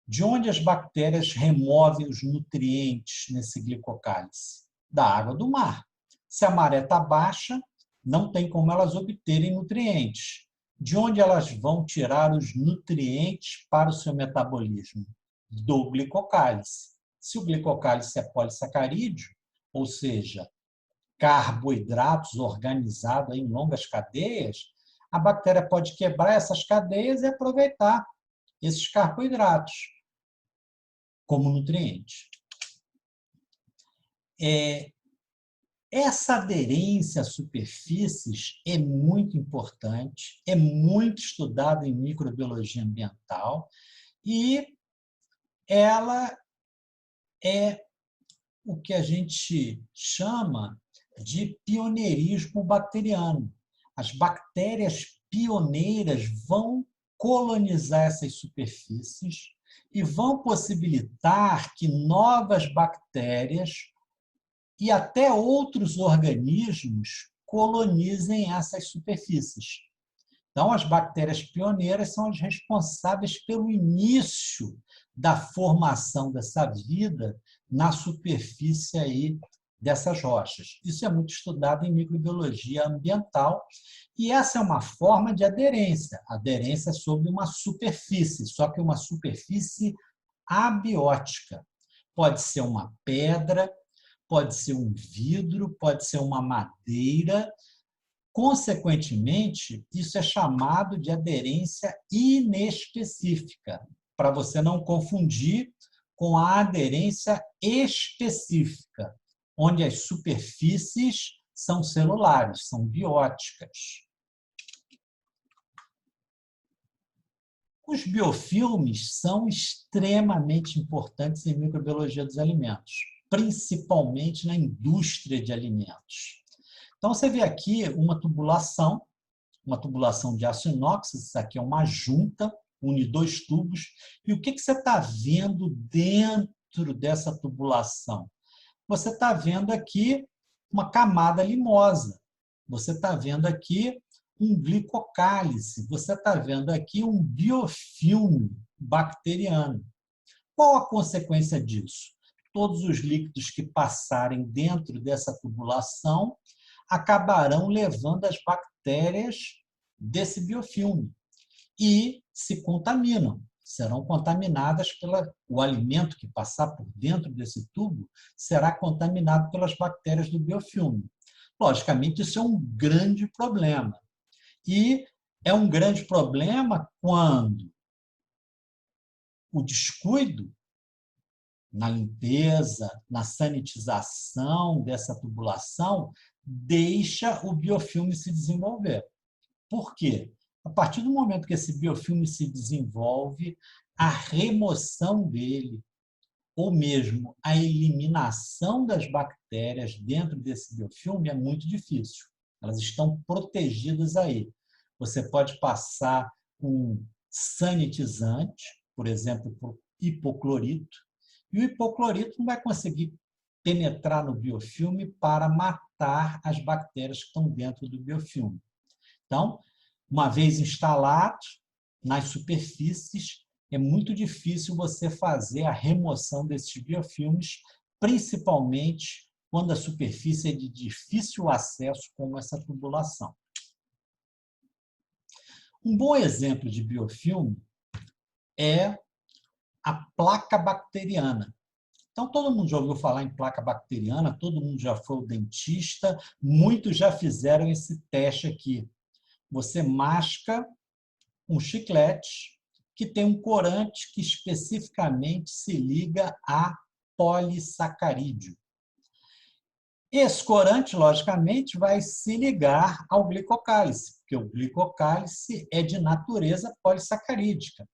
A: De onde as bactérias removem os nutrientes nesse glicocálise? Da água do mar. Se a maré está baixa, não tem como elas obterem nutrientes. De onde elas vão tirar os nutrientes para o seu metabolismo? Do glicocálise. Se o glicocálise é polissacarídeo, ou seja, carboidratos organizados em longas cadeias, a bactéria pode quebrar essas cadeias e aproveitar esses carboidratos como nutriente. Essa aderência a superfícies é muito importante, é muito estudada em microbiologia ambiental e ela é o que a gente chama de pioneirismo bacteriano. As bactérias pioneiras vão colonizar essas superfícies e vão possibilitar que novas bactérias e até outros organismos colonizem essas superfícies. Então, as bactérias pioneiras são as responsáveis pelo início da formação dessa vida na superfície aí dessas rochas. Isso é muito estudado em microbiologia ambiental e essa é uma forma de aderência sobre uma superfície, só que uma superfície abiótica. Pode ser uma pedra, pode ser um vidro, pode ser uma madeira. Consequentemente, isso é chamado de aderência inespecífica, para você não confundir com a aderência específica, onde as superfícies são celulares, são bióticas. Os biofilmes são extremamente importantes em microbiologia dos alimentos, principalmente na indústria de alimentos. Então, você vê aqui uma tubulação de aço inox, isso aqui é uma junta, une dois tubos, e o que você está vendo dentro dessa tubulação? Você está vendo aqui uma camada limosa, você está vendo aqui um glicocálice, você está vendo aqui um biofilme bacteriano. Qual a consequência disso? Todos os líquidos que passarem dentro dessa tubulação acabarão levando as bactérias desse biofilme e se contaminam. Serão contaminadas o alimento que passar por dentro desse tubo será contaminado pelas bactérias do biofilme. Logicamente, isso é um grande problema. E é um grande problema quando o descuido na limpeza, na sanitização dessa tubulação, deixa o biofilme se desenvolver. Por quê? A partir do momento que esse biofilme se desenvolve, a remoção dele, ou mesmo a eliminação das bactérias dentro desse biofilme é muito difícil. Elas estão protegidas aí. Você pode passar um sanitizante, por exemplo, por hipoclorito, e o hipoclorito não vai conseguir penetrar no biofilme para matar as bactérias que estão dentro do biofilme. Então, uma vez instalado nas superfícies, é muito difícil você fazer a remoção desses biofilmes, principalmente quando a superfície é de difícil acesso, como essa tubulação. Um bom exemplo de biofilme é a placa bacteriana. Então, todo mundo já ouviu falar em placa bacteriana, todo mundo já foi ao dentista, muitos já fizeram esse teste aqui. Você masca um chiclete que tem um corante que especificamente se liga a polissacarídeo. Esse corante, logicamente, vai se ligar ao glicocálice, porque o glicocálice é de natureza polissacarídica.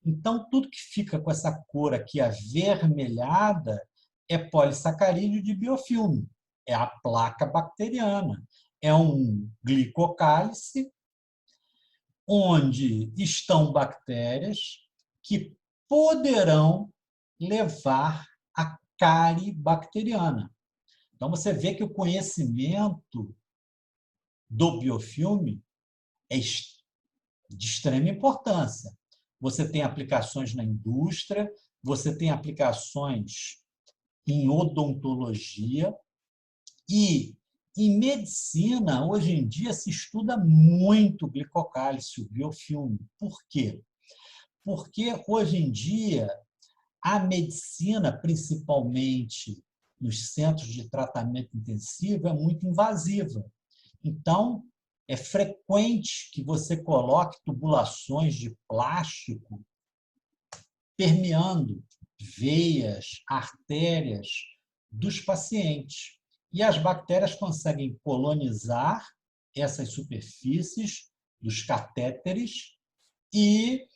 A: Então, tudo que fica com essa cor aqui avermelhada é polissacarídeo de biofilme, é a placa bacteriana. É um glicocálice onde estão bactérias que poderão levar a cárie bacteriana. Então, você vê que o conhecimento do biofilme é de extrema importância. Você tem aplicações na indústria, você tem aplicações em odontologia e em medicina, hoje em dia, se estuda muito o glicocálice, o biofilme. Por quê? Porque hoje em dia a medicina, principalmente nos centros de tratamento intensivo, é muito invasiva. Então, é frequente que você coloque tubulações de plástico permeando veias, artérias dos pacientes. E as bactérias conseguem colonizar essas superfícies dos catéteres e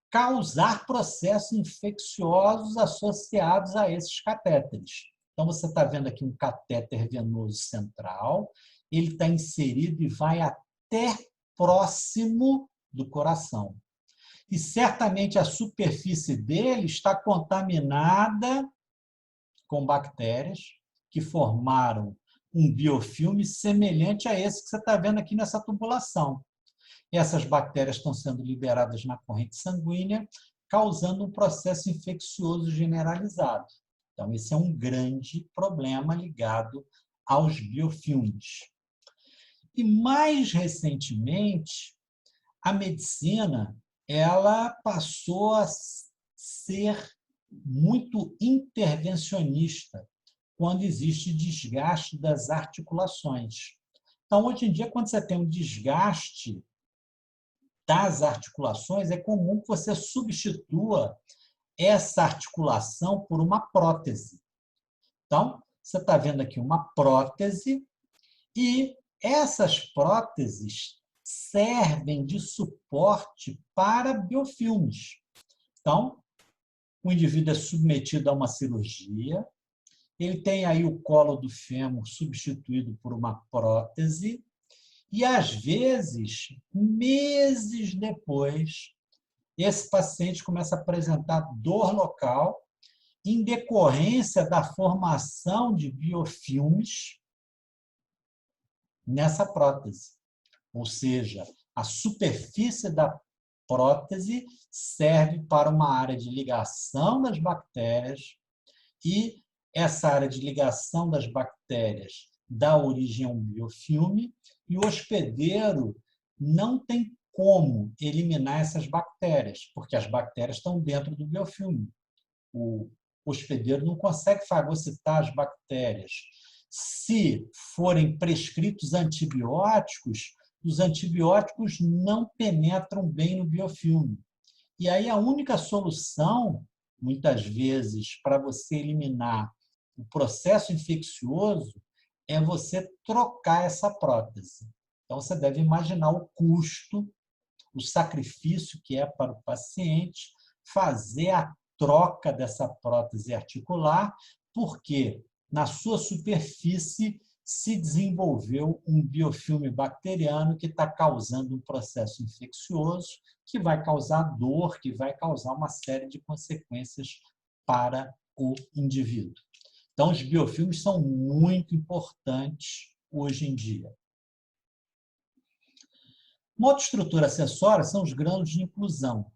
A: causar processos infecciosos associados a esses catéteres. Então, você está vendo aqui um catéter venoso central, ele está inserido e vai até próximo do coração. E certamente a superfície dele está contaminada com bactérias que formaram um biofilme semelhante a esse que você está vendo aqui nessa tubulação. Essas bactérias estão sendo liberadas na corrente sanguínea, causando um processo infeccioso generalizado. Então, esse é um grande problema ligado aos biofilmes. E, mais recentemente, a medicina ela passou a ser muito intervencionista quando existe desgaste das articulações. Então, hoje em dia, quando você tem um desgaste das articulações, é comum que você substitua essa articulação por uma prótese. Então, você está vendo aqui uma prótese e essas próteses servem de suporte para biofilmes. Então, o indivíduo é submetido a uma cirurgia, ele tem aí o colo do fêmur substituído por uma prótese, e, às vezes, meses depois, esse paciente começa a apresentar dor local em decorrência da formação de biofilmes nessa prótese. Ou seja, a superfície da prótese serve para uma área de ligação das bactérias e essa área de ligação das bactérias dá origem a um biofilme e o hospedeiro não tem como eliminar essas bactérias, porque as bactérias estão dentro do biofilme. O hospedeiro não consegue fagocitar as bactérias. Se forem prescritos antibióticos, os antibióticos não penetram bem no biofilme. E aí a única solução, muitas vezes, para você eliminar o processo infeccioso é você trocar essa prótese. Então, você deve imaginar o custo, o sacrifício que é para o paciente fazer a troca dessa prótese articular, porque na sua superfície se desenvolveu um biofilme bacteriano que está causando um processo infeccioso, que vai causar dor, que vai causar uma série de consequências para o indivíduo. Então, os biofilmes são muito importantes hoje em dia. Uma outra estrutura acessória são os grânulos de inclusão,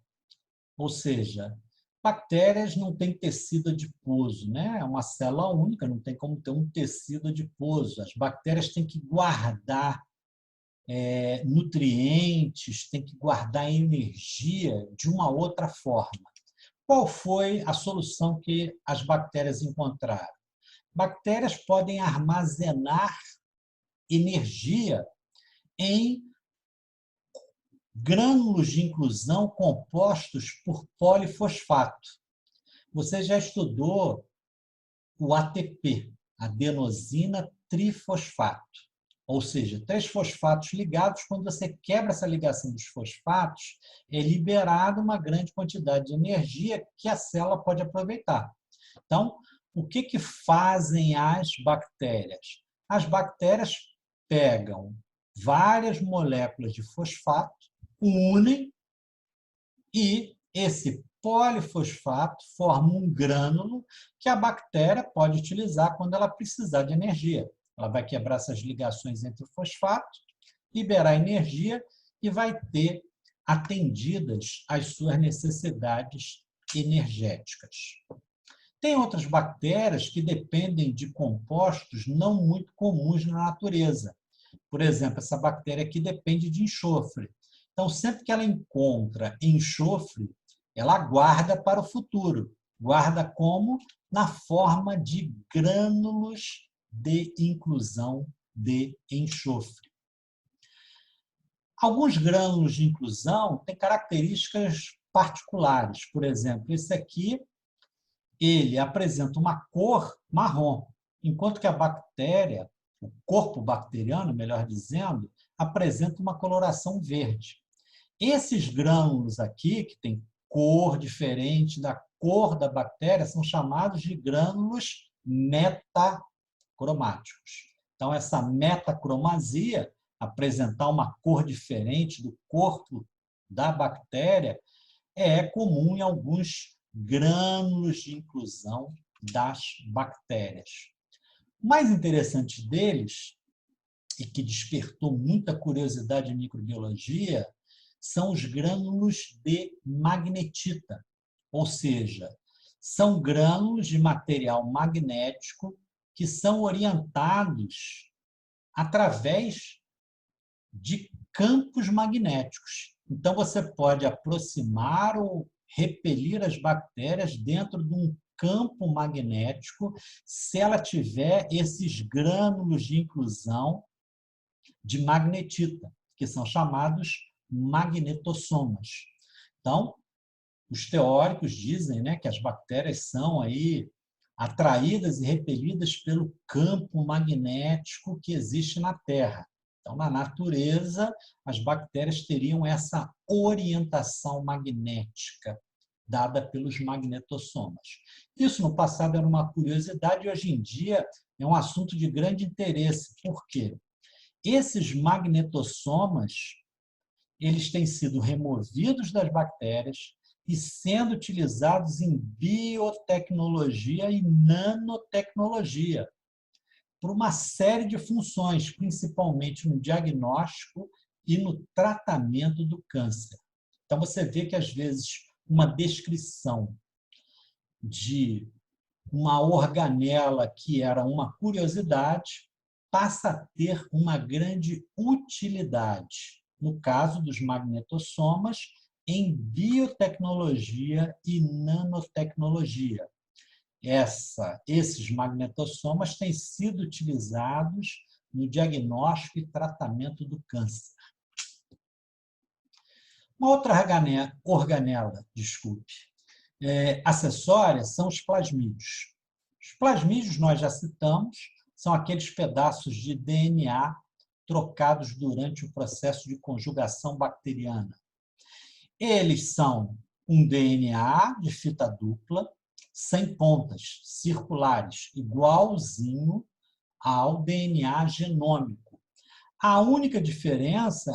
A: ou seja, bactérias não têm tecido adiposo, né? É uma célula única, não tem como ter um tecido adiposo. As bactérias têm que guardar nutrientes, têm que guardar energia de uma outra forma. Qual foi a solução que as bactérias encontraram? Bactérias podem armazenar energia em grânulos de inclusão compostos por polifosfato. Você já estudou o ATP, adenosina trifosfato, ou seja, 3 fosfatos ligados. Quando você quebra essa ligação dos fosfatos, é liberada uma grande quantidade de energia que a célula pode aproveitar. Então, o que fazem as bactérias? As bactérias pegam várias moléculas de fosfato, unem e esse polifosfato forma um grânulo que a bactéria pode utilizar quando ela precisar de energia. Ela vai quebrar essas ligações entre o fosfato, liberar energia e vai ter atendidas as suas necessidades energéticas. Tem outras bactérias que dependem de compostos não muito comuns na natureza. Por exemplo, essa bactéria aqui depende de enxofre. Então, sempre que ela encontra enxofre, ela guarda para o futuro. Guarda como? Na forma de grânulos de inclusão de enxofre. Alguns grânulos de inclusão têm características particulares. Por exemplo, esse aqui, ele apresenta uma cor marrom, enquanto que a bactéria, o corpo bacteriano, melhor dizendo, apresenta uma coloração verde. Esses grânulos aqui, que têm cor diferente da cor da bactéria, são chamados de grânulos metacromáticos. Então, essa metacromasia, apresentar uma cor diferente do corpo da bactéria, é comum em alguns grânulos de inclusão das bactérias. O mais interessante deles, e que despertou muita curiosidade em microbiologia, são os grânulos de magnetita, ou seja, são grânulos de material magnético que são orientados através de campos magnéticos. Então, você pode aproximar ou repelir as bactérias dentro de um campo magnético se ela tiver esses grânulos de inclusão de magnetita, que são chamados magnetossomas. Então, os teóricos dizem, né, que as bactérias são aí atraídas e repelidas pelo campo magnético que existe na Terra. Então, na natureza, as bactérias teriam essa orientação magnética dada pelos magnetossomas. Isso no passado era uma curiosidade e hoje em dia é um assunto de grande interesse. Por quê? Esses magnetossomas, eles têm sido removidos das bactérias e sendo utilizados em biotecnologia e nanotecnologia, por uma série de funções, principalmente no diagnóstico e no tratamento do câncer. Então, você vê que, às vezes, uma descrição de uma organela que era uma curiosidade passa a ter uma grande utilidade, no caso dos magnetossomas, em biotecnologia e nanotecnologia. Esses magnetossomas têm sido utilizados no diagnóstico e tratamento do câncer. Uma outra organela, acessória, são os plasmídios. Os plasmídios, nós já citamos, são aqueles pedaços de DNA trocados durante o processo de conjugação bacteriana. Eles são um DNA de fita dupla, sem pontas, circulares, igualzinho ao DNA genômico. A única diferença,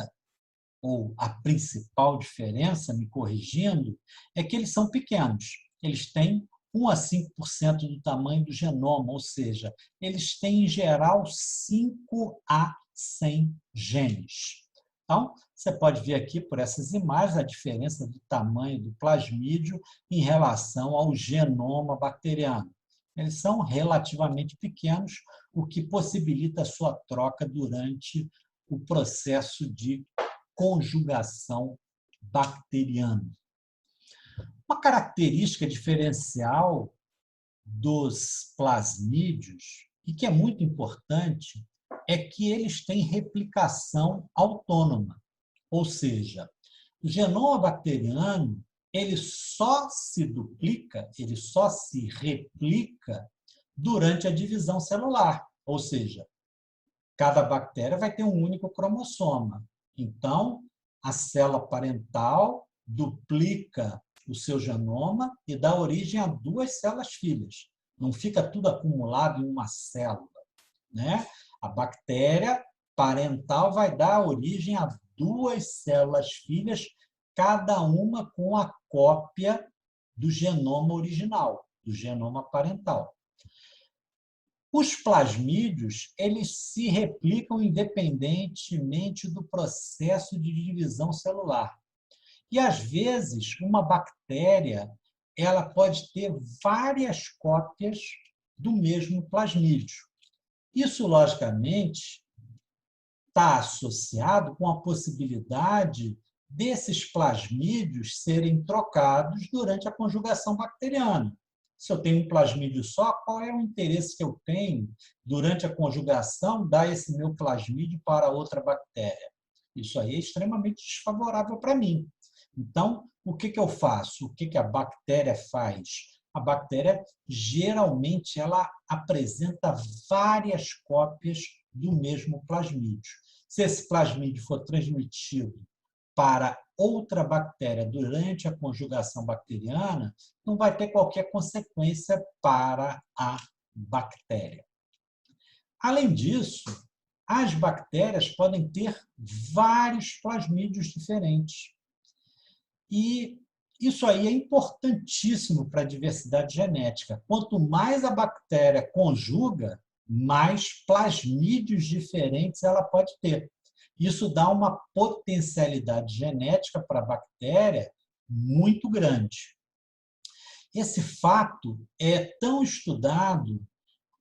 A: ou a principal diferença, me corrigindo, é que eles são pequenos. Eles têm 1 a 5% do tamanho do genoma, ou seja, eles têm, em geral, 5 a 100 genes. Então, você pode ver aqui por essas imagens a diferença do tamanho do plasmídio em relação ao genoma bacteriano. Eles são relativamente pequenos, o que possibilita a sua troca durante o processo de conjugação bacteriana. Uma característica diferencial dos plasmídios, e que é muito importante, é que eles têm replicação autônoma, ou seja, o genoma bacteriano ele só se duplica, ele só se replica durante a divisão celular, ou seja, cada bactéria vai ter um único cromossoma. Então, a célula parental duplica o seu genoma e dá origem a 2 células filhas. Não fica tudo acumulado em uma célula, né? A bactéria parental vai dar origem a 2 células filhas, cada uma com a cópia do genoma original, do genoma parental. Os plasmídios, eles se replicam independentemente do processo de divisão celular. E, às vezes, uma bactéria ela pode ter várias cópias do mesmo plasmídio. Isso, logicamente, está associado com a possibilidade desses plasmídios serem trocados durante a conjugação bacteriana. Se eu tenho um plasmídio só, qual é o interesse que eu tenho durante a conjugação dar esse meu plasmídio para outra bactéria? Isso aí é extremamente desfavorável para mim. Então, o que eu faço? O que a bactéria faz? A bactéria, geralmente, ela apresenta várias cópias do mesmo plasmídio. Se esse plasmídio for transmitido para outra bactéria durante a conjugação bacteriana, não vai ter qualquer consequência para a bactéria. Além disso, as bactérias podem ter vários plasmídios diferentes. E isso aí é importantíssimo para a diversidade genética. Quanto mais a bactéria conjuga, mais plasmídios diferentes ela pode ter. Isso dá uma potencialidade genética para a bactéria muito grande. Esse fato é tão estudado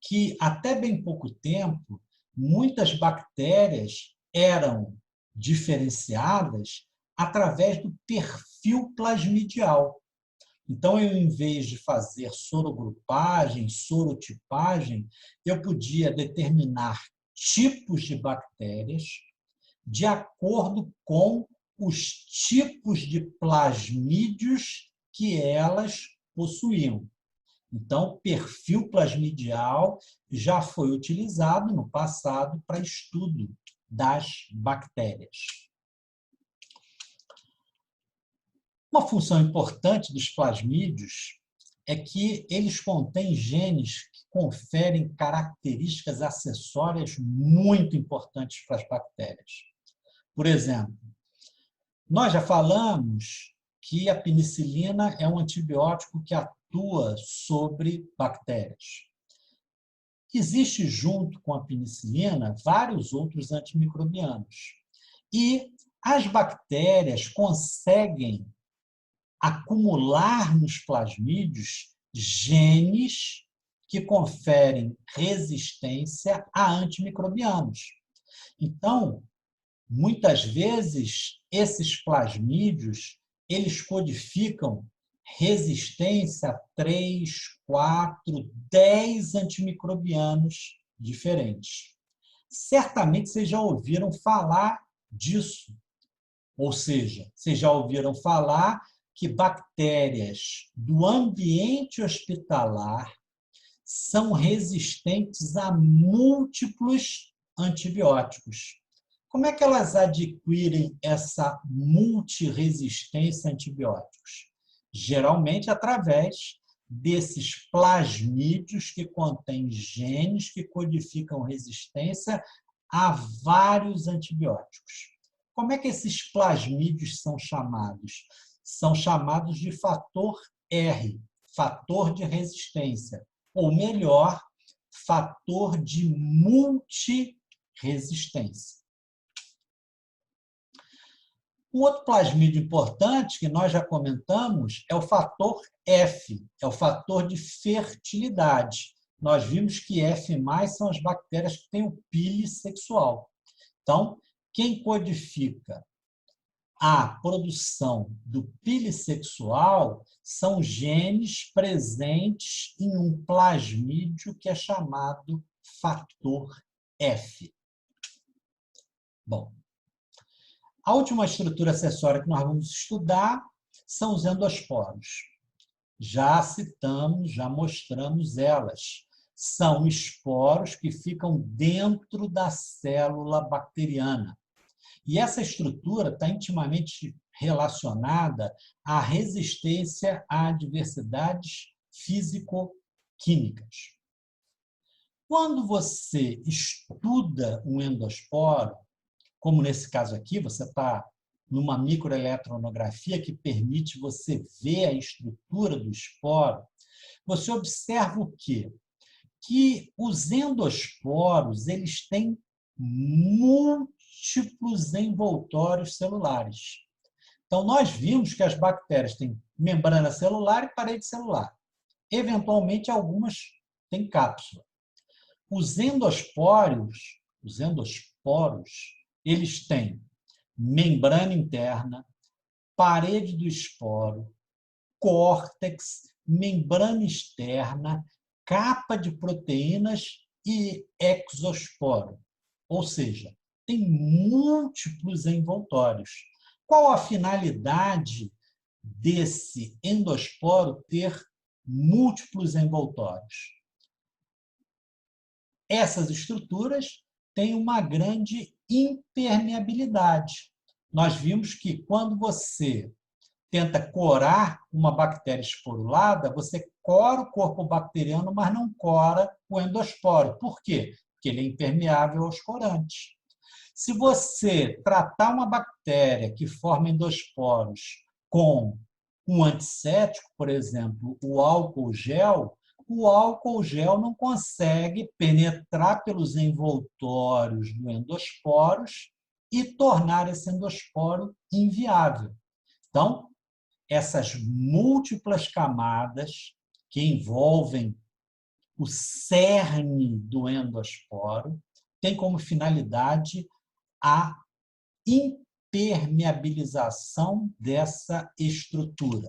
A: que, até bem pouco tempo, muitas bactérias eram diferenciadas através do perfil plasmidial. Então, eu, em vez de fazer sorogrupagem, sorotipagem, eu podia determinar tipos de bactérias de acordo com os tipos de plasmídios que elas possuíam. Então, o perfil plasmidial já foi utilizado no passado para estudo das bactérias. Uma função importante dos plasmídios é que eles contêm genes que conferem características acessórias muito importantes para as bactérias. Por exemplo, nós já falamos que a penicilina é um antibiótico que atua sobre bactérias. Existe, junto com a penicilina, vários outros antimicrobianos. E as bactérias conseguem acumular nos plasmídios genes que conferem resistência a antimicrobianos. Então, muitas vezes, esses plasmídios, eles codificam resistência a 3, 4, 10 antimicrobianos diferentes. Certamente vocês já ouviram falar disso. Ou seja, vocês já ouviram falar que bactérias do ambiente hospitalar são resistentes a múltiplos antibióticos. Como é que elas adquirem essa multiresistência a antibióticos? Geralmente através desses plasmídios que contêm genes que codificam resistência a vários antibióticos. Como é que esses plasmídios são chamados? São chamados de fator R, fator de resistência, ou melhor, fator de multiresistência. Um outro plasmídio importante que nós já comentamos é o fator F, é o fator de fertilidade. Nós vimos que F+ são as bactérias que têm o pile sexual. Então, quem codifica a produção do pile sexual são genes presentes em um plasmídio que é chamado fator F. Bom, a última estrutura acessória que nós vamos estudar são os endosporos. Já citamos, já mostramos elas. São esporos que ficam dentro da célula bacteriana. E essa estrutura está intimamente relacionada à resistência a adversidades físico-químicas. Quando você estuda um endosporo, como nesse caso aqui, você está numa microeletronografia que permite você ver a estrutura do esporo, você observa o quê? Que os endosporos eles têm múltiplos envoltórios celulares. Então, nós vimos que as bactérias têm membrana celular e parede celular. Eventualmente, algumas têm cápsula. Os endosporos, eles têm membrana interna, parede do esporo, córtex, membrana externa, capa de proteínas e exosporo. Ou seja, tem múltiplos envoltórios. Qual a finalidade desse endosporo ter múltiplos envoltórios? Essas estruturas têm uma grande impermeabilidade. Nós vimos que quando você tenta corar uma bactéria esporulada, você cora o corpo bacteriano, mas não cora o endosporo. Por quê? Porque ele é impermeável aos corantes. Se você tratar uma bactéria que forma endosporos com um antisséptico, por exemplo, o álcool gel, o álcool gel não consegue penetrar pelos envoltórios do endosporos e tornar esse endosporo inviável. Então, essas múltiplas camadas que envolvem o cerne do endosporo têm como finalidade a impermeabilização dessa estrutura.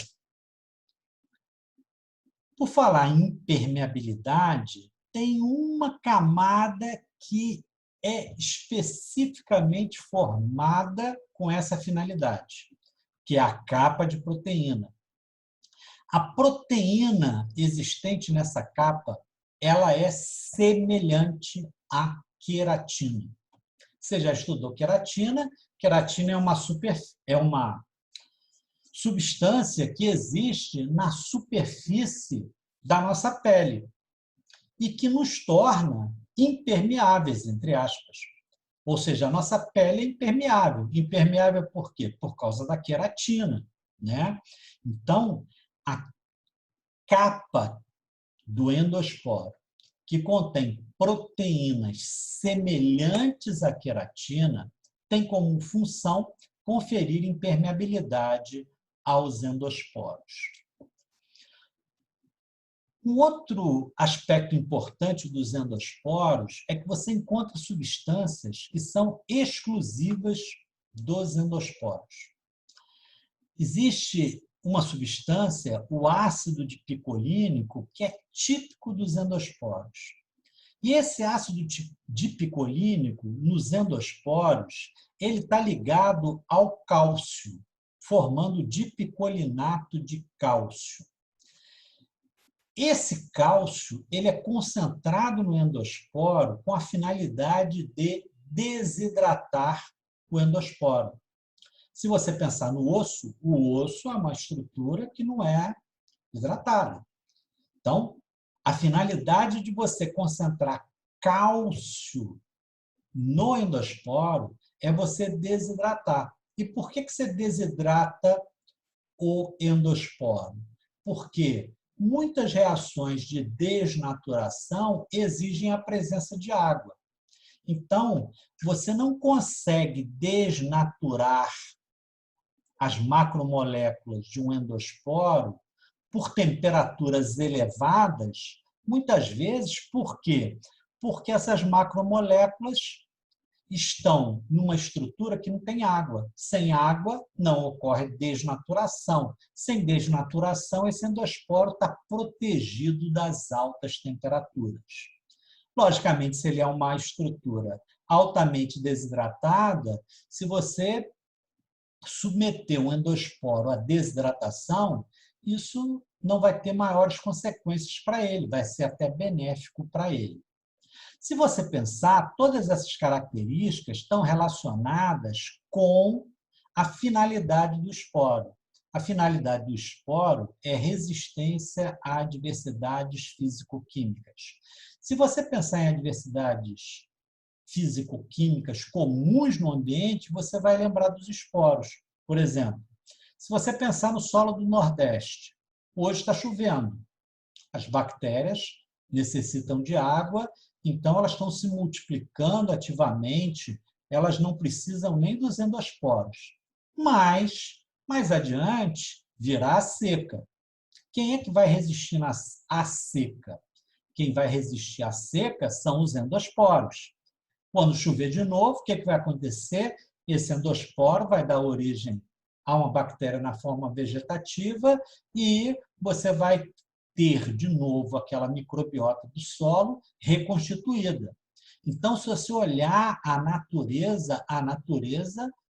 A: Por falar em impermeabilidade, tem uma camada que é especificamente formada com essa finalidade, que é a capa de proteína. A proteína existente nessa capa, ela é semelhante à queratina. Você já estudou queratina? Queratina é uma substância que existe na superfície da nossa pele e que nos torna impermeáveis, entre aspas. Ou seja, a nossa pele é impermeável. Impermeável por quê? Por causa da queratina, né? Então, a capa do endosporo, que contém proteínas semelhantes à queratina, tem como função conferir impermeabilidade aos endosporos. Um outro aspecto importante dos endosporos é que você encontra substâncias que são exclusivas dos endosporos. Existe uma substância, o ácido dipicolínico, que é típico dos endosporos. E esse ácido dipicolínico, nos endosporos, ele está ligado ao cálcio, formando dipicolinato de cálcio. Esse cálcio ele é concentrado no endosporo com a finalidade de desidratar o endosporo. Se você pensar no osso, o osso é uma estrutura que não é hidratada. Então, a finalidade de você concentrar cálcio no endosporo é você desidratar. E por que você desidrata o endosporo? Porque muitas reações de desnaturação exigem a presença de água. Então, você não consegue desnaturar as macromoléculas de um endosporo por temperaturas elevadas, muitas vezes, por quê? Porque essas macromoléculas estão numa estrutura que não tem água. Sem água, não ocorre desnaturação. Sem desnaturação, esse endosporo está protegido das altas temperaturas. Logicamente, se ele é uma estrutura altamente desidratada, se você submeter um endosporo à desidratação, isso não vai ter maiores consequências para ele, vai ser até benéfico para ele. Se você pensar, todas essas características estão relacionadas com a finalidade do esporo. A finalidade do esporo é resistência a adversidades físico-químicas. Se você pensar em adversidades físico-químicas comuns no ambiente, você vai lembrar dos esporos. Por exemplo, se você pensar no solo do Nordeste, hoje está chovendo. As bactérias necessitam de água, então elas estão se multiplicando ativamente, elas não precisam nem dos endosporos. Mas, mais adiante, virá a seca. Quem é que vai resistir à seca? Quem vai resistir à seca são os endosporos. Quando chover de novo, o que vai acontecer? Esse endosporo vai dar origem a uma bactéria na forma vegetativa e você vai ter de novo aquela microbiota do solo reconstituída. Então, se você olhar a natureza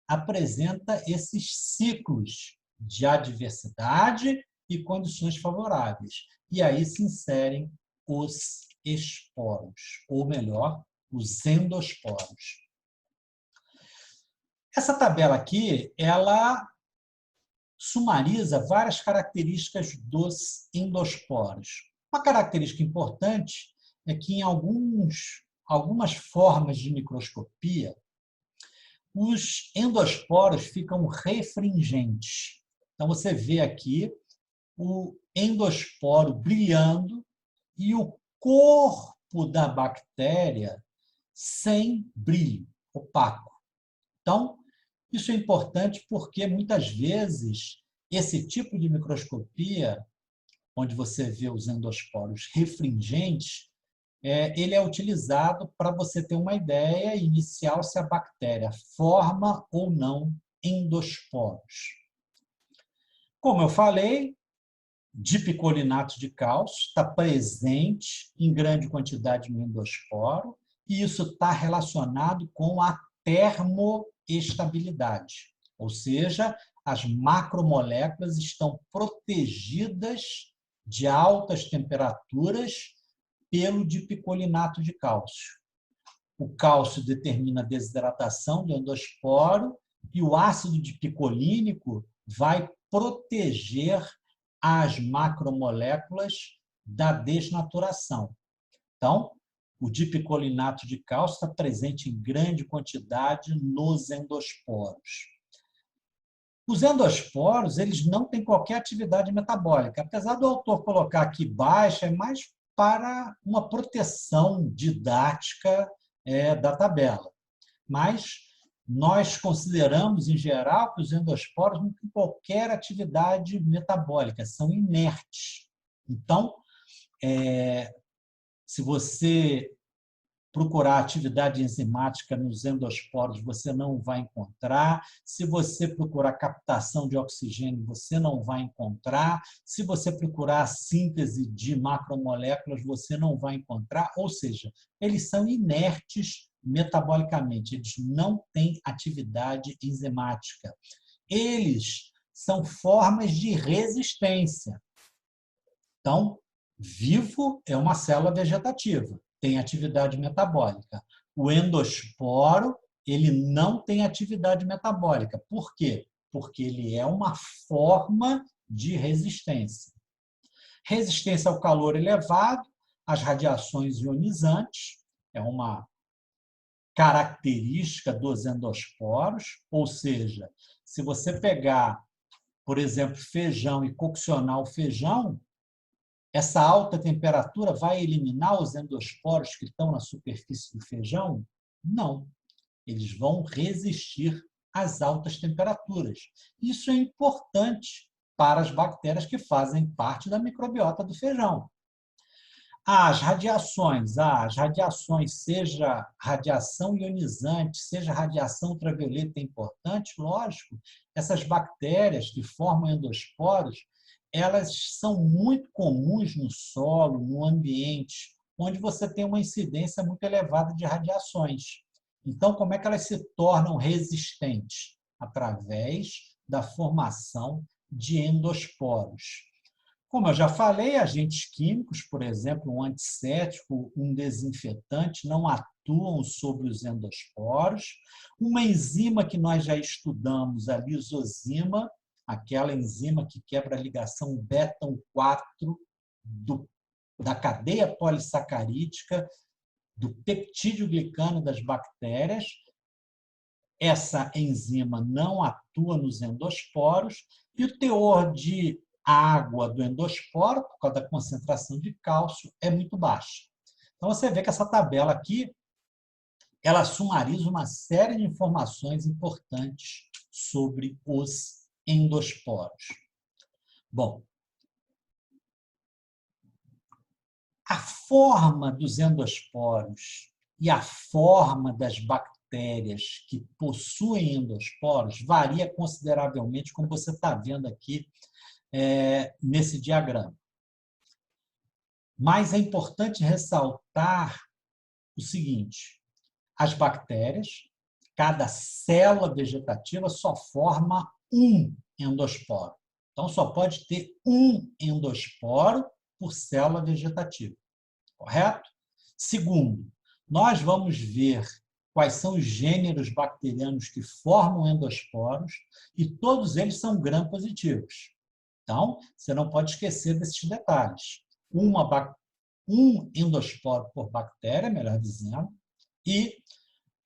A: apresenta esses ciclos de adversidade e condições favoráveis. E aí se inserem os esporos, ou melhor, os endosporos. Essa tabela aqui, ela sumariza várias características dos endosporos. Uma característica importante é que em algumas formas de microscopia, os endosporos ficam refringentes. Então, você vê aqui o endosporo brilhando e o corpo da bactéria sem brilho, opaco. Então, isso é importante porque, muitas vezes, esse tipo de microscopia, onde você vê os endosporos refringentes, ele é utilizado para você ter uma ideia inicial se a bactéria forma ou não endosporos. Como eu falei, dipicolinato de cálcio está presente em grande quantidade no endosporo e isso está relacionado com a termoestabilidade, ou seja, as macromoléculas estão protegidas de altas temperaturas pelo dipicolinato de cálcio. O cálcio determina a desidratação do endosporo e o ácido dipicolínico vai proteger as macromoléculas da desnaturação. Então, o dipicolinato de cálcio está presente em grande quantidade nos endosporos. Os endosporos, eles não têm qualquer atividade metabólica. Apesar do autor colocar aqui baixa, é mais para uma proteção didática da tabela. Mas nós consideramos, em geral, que os endosporos não têm qualquer atividade metabólica, são inertes. Então, se você procurar atividade enzimática nos endosporos, você não vai encontrar. Se você procurar captação de oxigênio, você não vai encontrar. Se você procurar a síntese de macromoléculas, você não vai encontrar. Ou seja, eles são inertes metabolicamente, eles não têm atividade enzimática. Eles são formas de resistência. Então, vivo é uma célula vegetativa, tem atividade metabólica. O endosporo, ele não tem atividade metabólica. Por quê? Porque ele é uma forma de resistência. Resistência ao calor elevado, às radiações ionizantes, é uma característica dos endosporos, ou seja, se você pegar, por exemplo, feijão e coccionar o feijão, essa alta temperatura vai eliminar os endosporos que estão na superfície do feijão? Não. Eles vão resistir às altas temperaturas. Isso é importante para as bactérias que fazem parte da microbiota do feijão. As radiações, seja radiação ionizante, seja radiação ultravioleta, é importante, lógico. Essas bactérias que formam endosporos, elas são muito comuns no solo, no ambiente, onde você tem uma incidência muito elevada de radiações. Então, como é que elas se tornam resistentes? Através da formação de endosporos. Como eu já falei, agentes químicos, por exemplo, um antisséptico, um desinfetante, não atuam sobre os endosporos. Uma enzima que nós já estudamos, a lisozima, aquela enzima que quebra a ligação beta 4 da cadeia polissacarídica do peptídeo glicano das bactérias. Essa enzima não atua nos endosporos e o teor de água do endosporo, por causa da concentração de cálcio, é muito baixa. Então, você vê que essa tabela aqui, ela sumariza uma série de informações importantes sobre os endosporos. Bom, a forma dos endosporos e a forma das bactérias que possuem endosporos varia consideravelmente, como você está vendo aqui nesse diagrama. Mas é importante ressaltar o seguinte: as bactérias, cada célula vegetativa só forma um endosporo. Então, só pode ter um endosporo por célula vegetativa. Correto? Segundo, nós vamos ver quais são os gêneros bacterianos que formam endosporos e todos eles são gram-positivos. Então, você não pode esquecer desses detalhes. Um endosporo por bactéria, melhor dizendo, e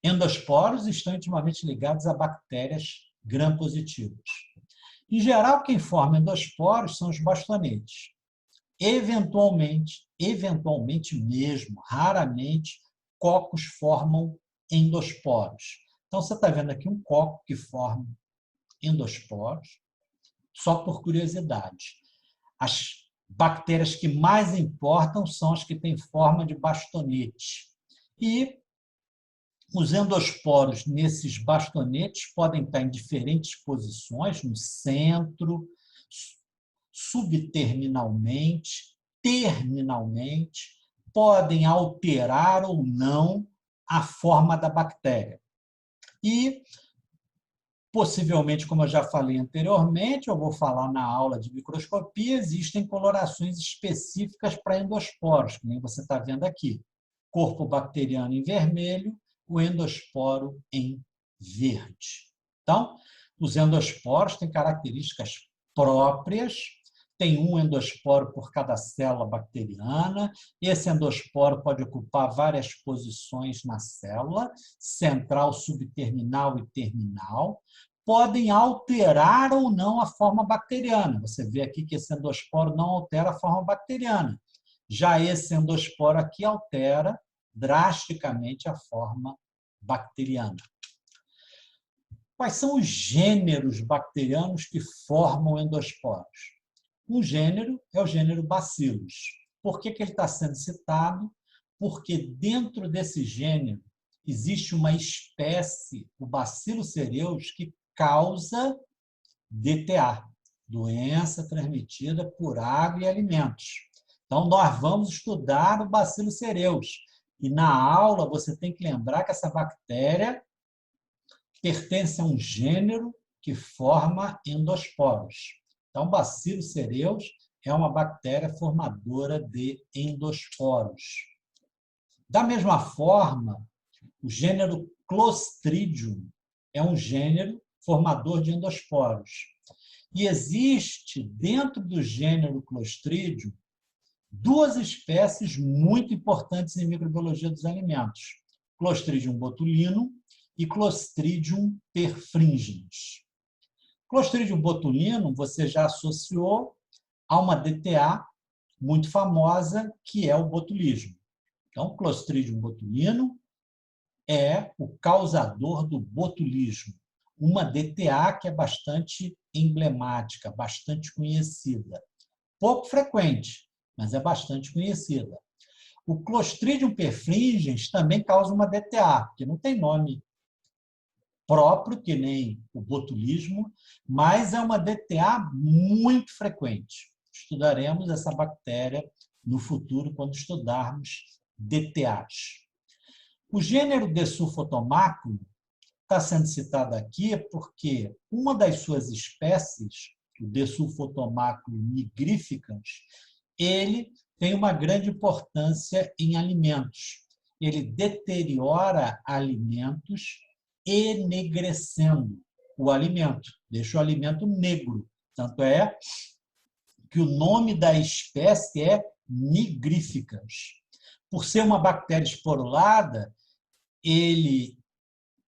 A: endosporos estão intimamente ligados a bactérias gram-positivas. Em geral, quem forma endosporos são os bastonetes. eventualmente mesmo, raramente, cocos formam endosporos. Então, você está vendo aqui um coco que forma endosporos, só por curiosidade. As bactérias que mais importam são as que têm forma de bastonete. E os endosporos nesses bastonetes podem estar em diferentes posições, no centro, subterminalmente, terminalmente, podem alterar ou não a forma da bactéria. E, possivelmente, como eu já falei anteriormente, eu vou falar na aula de microscopia, existem colorações específicas para endosporos, que nem você está vendo aqui. Corpo bacteriano em vermelho, o endosporo em verde. Então, os endosporos têm características próprias, tem um endosporo por cada célula bacteriana, esse endosporo pode ocupar várias posições na célula, central, subterminal e terminal, podem alterar ou não a forma bacteriana. Você vê aqui que esse endosporo não altera a forma bacteriana. Já esse endosporo aqui altera drasticamente a forma bacteriana. Quais são os gêneros bacterianos que formam endosporos? Um gênero é o gênero Bacillus. Por que ele está sendo citado? Porque dentro desse gênero existe uma espécie, o Bacillus cereus, que causa DTA, doença transmitida por água e alimentos. Então, nós vamos estudar o Bacillus cereus. E na aula você tem que lembrar que essa bactéria pertence a um gênero que forma endosporos. Então, Bacillus cereus é uma bactéria formadora de endosporos. Da mesma forma, o gênero Clostridium é um gênero formador de endosporos. E existe, dentro do gênero Clostridium, duas espécies muito importantes em microbiologia dos alimentos: Clostridium botulinum e Clostridium perfringens. Clostridium botulinum você já associou a uma DTA muito famosa, que é o botulismo. Então, Clostridium botulinum é o causador do botulismo, uma DTA que é bastante emblemática, bastante conhecida. Pouco frequente, mas é bastante conhecida. O Clostridium perfringens também causa uma DTA, que não tem nome próprio, que nem o botulismo, mas é uma DTA muito frequente. Estudaremos essa bactéria no futuro, quando estudarmos DTAs. O gênero Desulfotomáculo está sendo citado aqui porque uma das suas espécies, o Desulfotomáculo nigrificans, ele tem uma grande importância em alimentos. Ele deteriora alimentos enegrecendo o alimento, deixa o alimento negro. Tanto é que o nome da espécie é nigrificans. Por ser uma bactéria esporulada,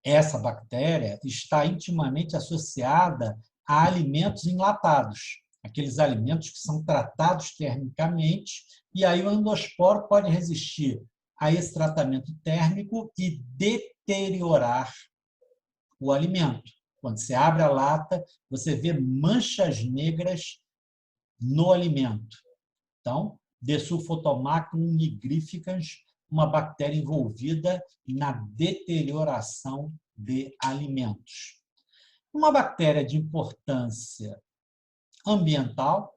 A: essa bactéria está intimamente associada a alimentos enlatados, aqueles alimentos que são tratados termicamente, e aí o endosporo pode resistir a esse tratamento térmico e deteriorar o alimento. Quando você abre a lata, você vê manchas negras no alimento. Então, Desulfotomáculum nigrificans, uma bactéria envolvida na deterioração de alimentos. Uma bactéria de importância ambiental,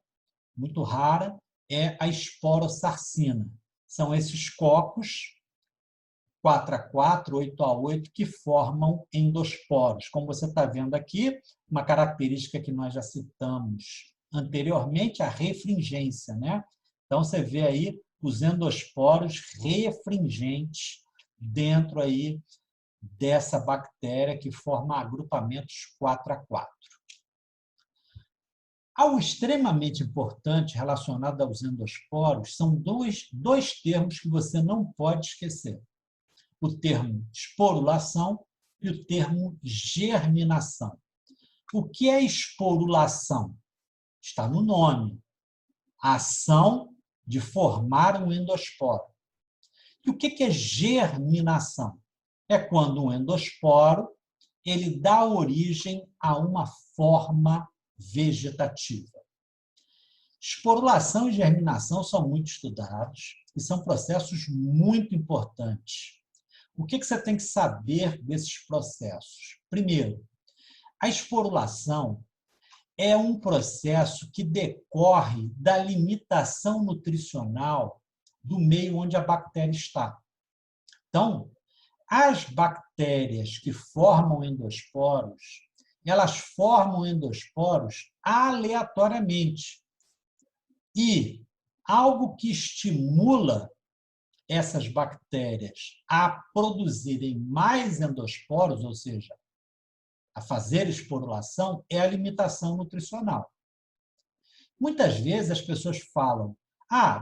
A: muito rara, é a esporosarcina. São esses cocos 4A4, 8A8, que formam endosporos. Como você está vendo aqui, uma característica que nós já citamos anteriormente, a refringência, né? Então, você vê aí os endosporos refringentes dentro aí dessa bactéria que forma agrupamentos 4A4. Algo extremamente importante relacionado aos endosporos são dois termos que você não pode esquecer: o termo esporulação e o termo germinação. O que é esporulação? Está no nome. A ação de formar um endosporo. E o que é germinação? É quando um endosporo ele dá origem a uma forma vegetativa. Esporulação e germinação são muito estudados e são processos muito importantes. O que você tem que saber desses processos? Primeiro, a esporulação é um processo que decorre da limitação nutricional do meio onde a bactéria está. Então, as bactérias que formam endosporos, elas formam endosporos aleatoriamente. E algo que estimula essas bactérias a produzirem mais endosporos, ou seja, a fazer esporulação, é a limitação nutricional. Muitas vezes as pessoas falam: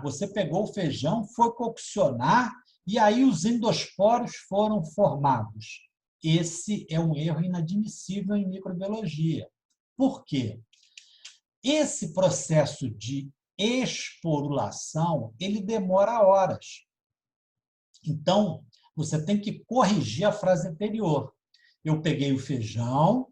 A: você pegou o feijão, foi coccionar e aí os endosporos foram formados. Esse é um erro inadmissível em microbiologia. Por quê? Esse processo de esporulação, ele demora horas. Então, você tem que corrigir a frase anterior. Eu peguei o feijão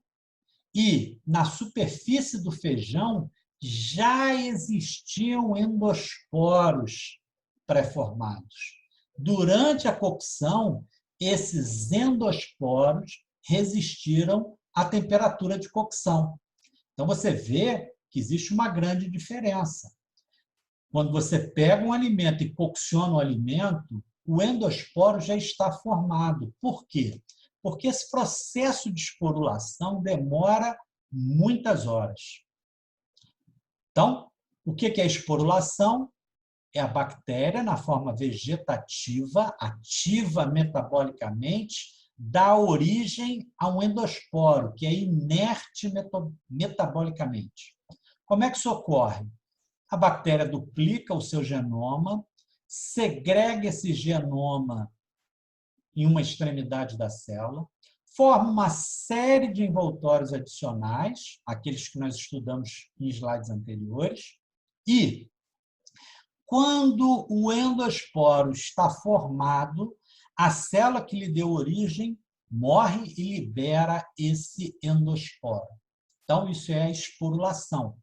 A: e, na superfície do feijão, já existiam endosporos pré-formados. Durante a cocção, esses endosporos resistiram à temperatura de cocção. Então, você vê que existe uma grande diferença. Quando você pega um alimento e cocciona o alimento, o endosporo já está formado. Por quê? Porque esse processo de esporulação demora muitas horas. Então, o que é a esporulação? É a bactéria, na forma vegetativa, ativa metabolicamente, dá origem a um endosporo, que é inerte metabolicamente. Como é que isso ocorre? A bactéria duplica o seu genoma, segrega esse genoma em uma extremidade da célula, forma uma série de envoltórios adicionais, aqueles que nós estudamos em slides anteriores, e quando o endosporo está formado, a célula que lhe deu origem morre e libera esse endosporo. Então, isso é a esporulação.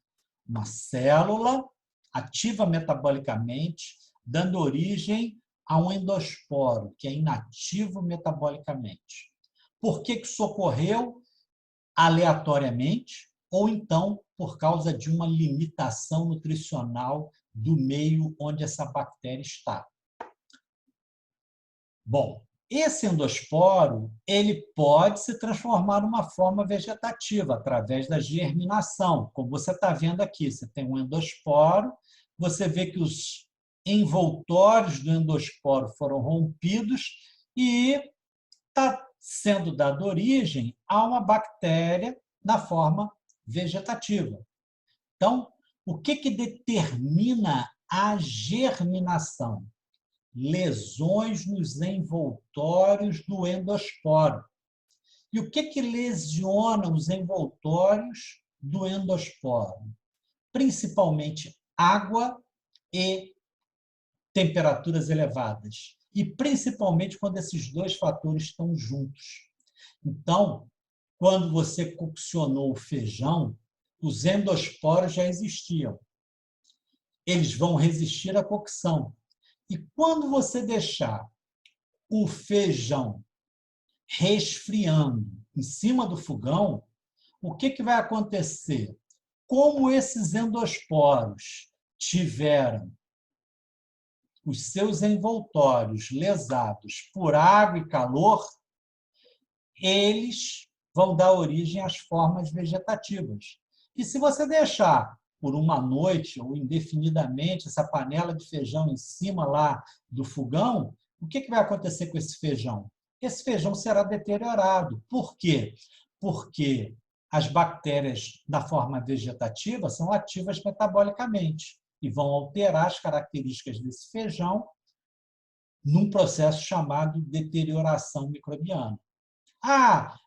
A: Uma célula ativa metabolicamente, dando origem a um endosporo, que é inativo metabolicamente. Por que isso ocorreu? Aleatoriamente, ou então por causa de uma limitação nutricional do meio onde essa bactéria está. Bom, esse endosporo ele pode se transformar numa forma vegetativa através da germinação. Como você está vendo aqui, você tem um endosporo, você vê que os envoltórios do endosporo foram rompidos e está sendo dada origem a uma bactéria na forma vegetativa. Então, o que determina a germinação? Lesões nos envoltórios do endosporo. E o que lesiona os envoltórios do endosporo? Principalmente água e temperaturas elevadas. E principalmente quando esses dois fatores estão juntos. Então, quando você coccionou o feijão, os endosporos já existiam. Eles vão resistir à cocção. E quando você deixar o feijão resfriando em cima do fogão, o que vai acontecer? Como esses endosporos tiveram os seus envoltórios lesados por água e calor, eles vão dar origem às formas vegetativas. E se você deixar por uma noite ou indefinidamente essa panela de feijão em cima lá do fogão, o que vai acontecer com esse feijão? Esse feijão será deteriorado. Por quê? Porque as bactérias na forma vegetativa são ativas metabolicamente e vão alterar as características desse feijão num processo chamado deterioração microbiana.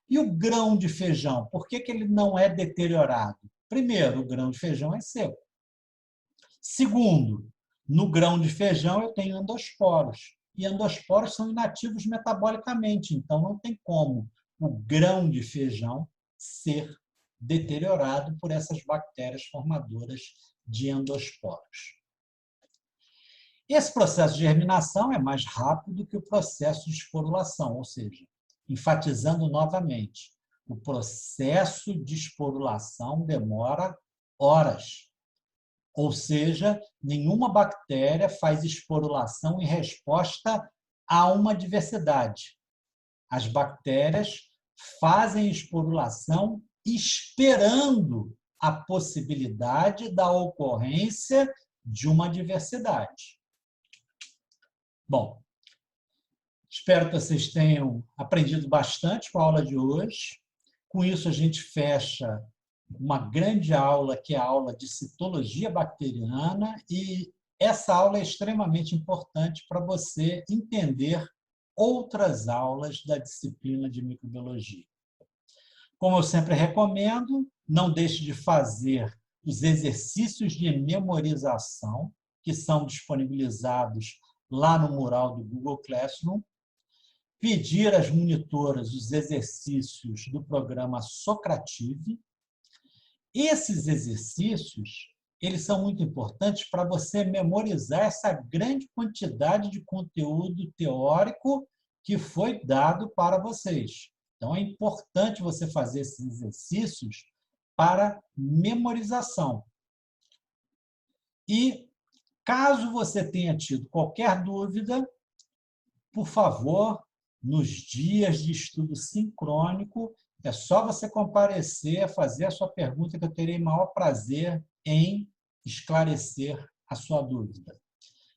A: E o grão de feijão? Por que ele não é deteriorado? Primeiro, o grão de feijão é seco. Segundo, No grão de feijão, eu tenho endosporos. E endosporos são inativos metabolicamente, então não tem como o grão de feijão ser deteriorado por essas bactérias formadoras de endosporos. Esse processo de germinação é mais rápido que o processo de esporulação, ou seja, enfatizando novamente, o processo de esporulação demora horas. Ou seja, nenhuma bactéria faz esporulação em resposta a uma diversidade. As bactérias fazem esporulação esperando a possibilidade da ocorrência de uma diversidade. Bom, espero que vocês tenham aprendido bastante com a aula de hoje. Com isso, a gente fecha uma grande aula, que é a aula de citologia bacteriana, e essa aula é extremamente importante para você entender outras aulas da disciplina de microbiologia. Como eu sempre recomendo, não deixe de fazer os exercícios de memorização, que são disponibilizados lá no mural do Google Classroom, pedir às monitoras os exercícios do programa Socrative. Esses exercícios, eles são muito importantes para você memorizar essa grande quantidade de conteúdo teórico que foi dado para vocês. Então, é importante você fazer esses exercícios para memorização. E, caso você tenha tido qualquer dúvida, por favor, nos dias de estudo sincrônico, é só você comparecer, fazer a sua pergunta, que eu terei maior prazer em esclarecer a sua dúvida.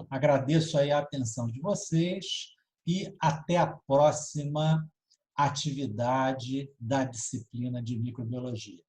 A: Agradeço aí a atenção de vocês e até a próxima atividade da disciplina de microbiologia.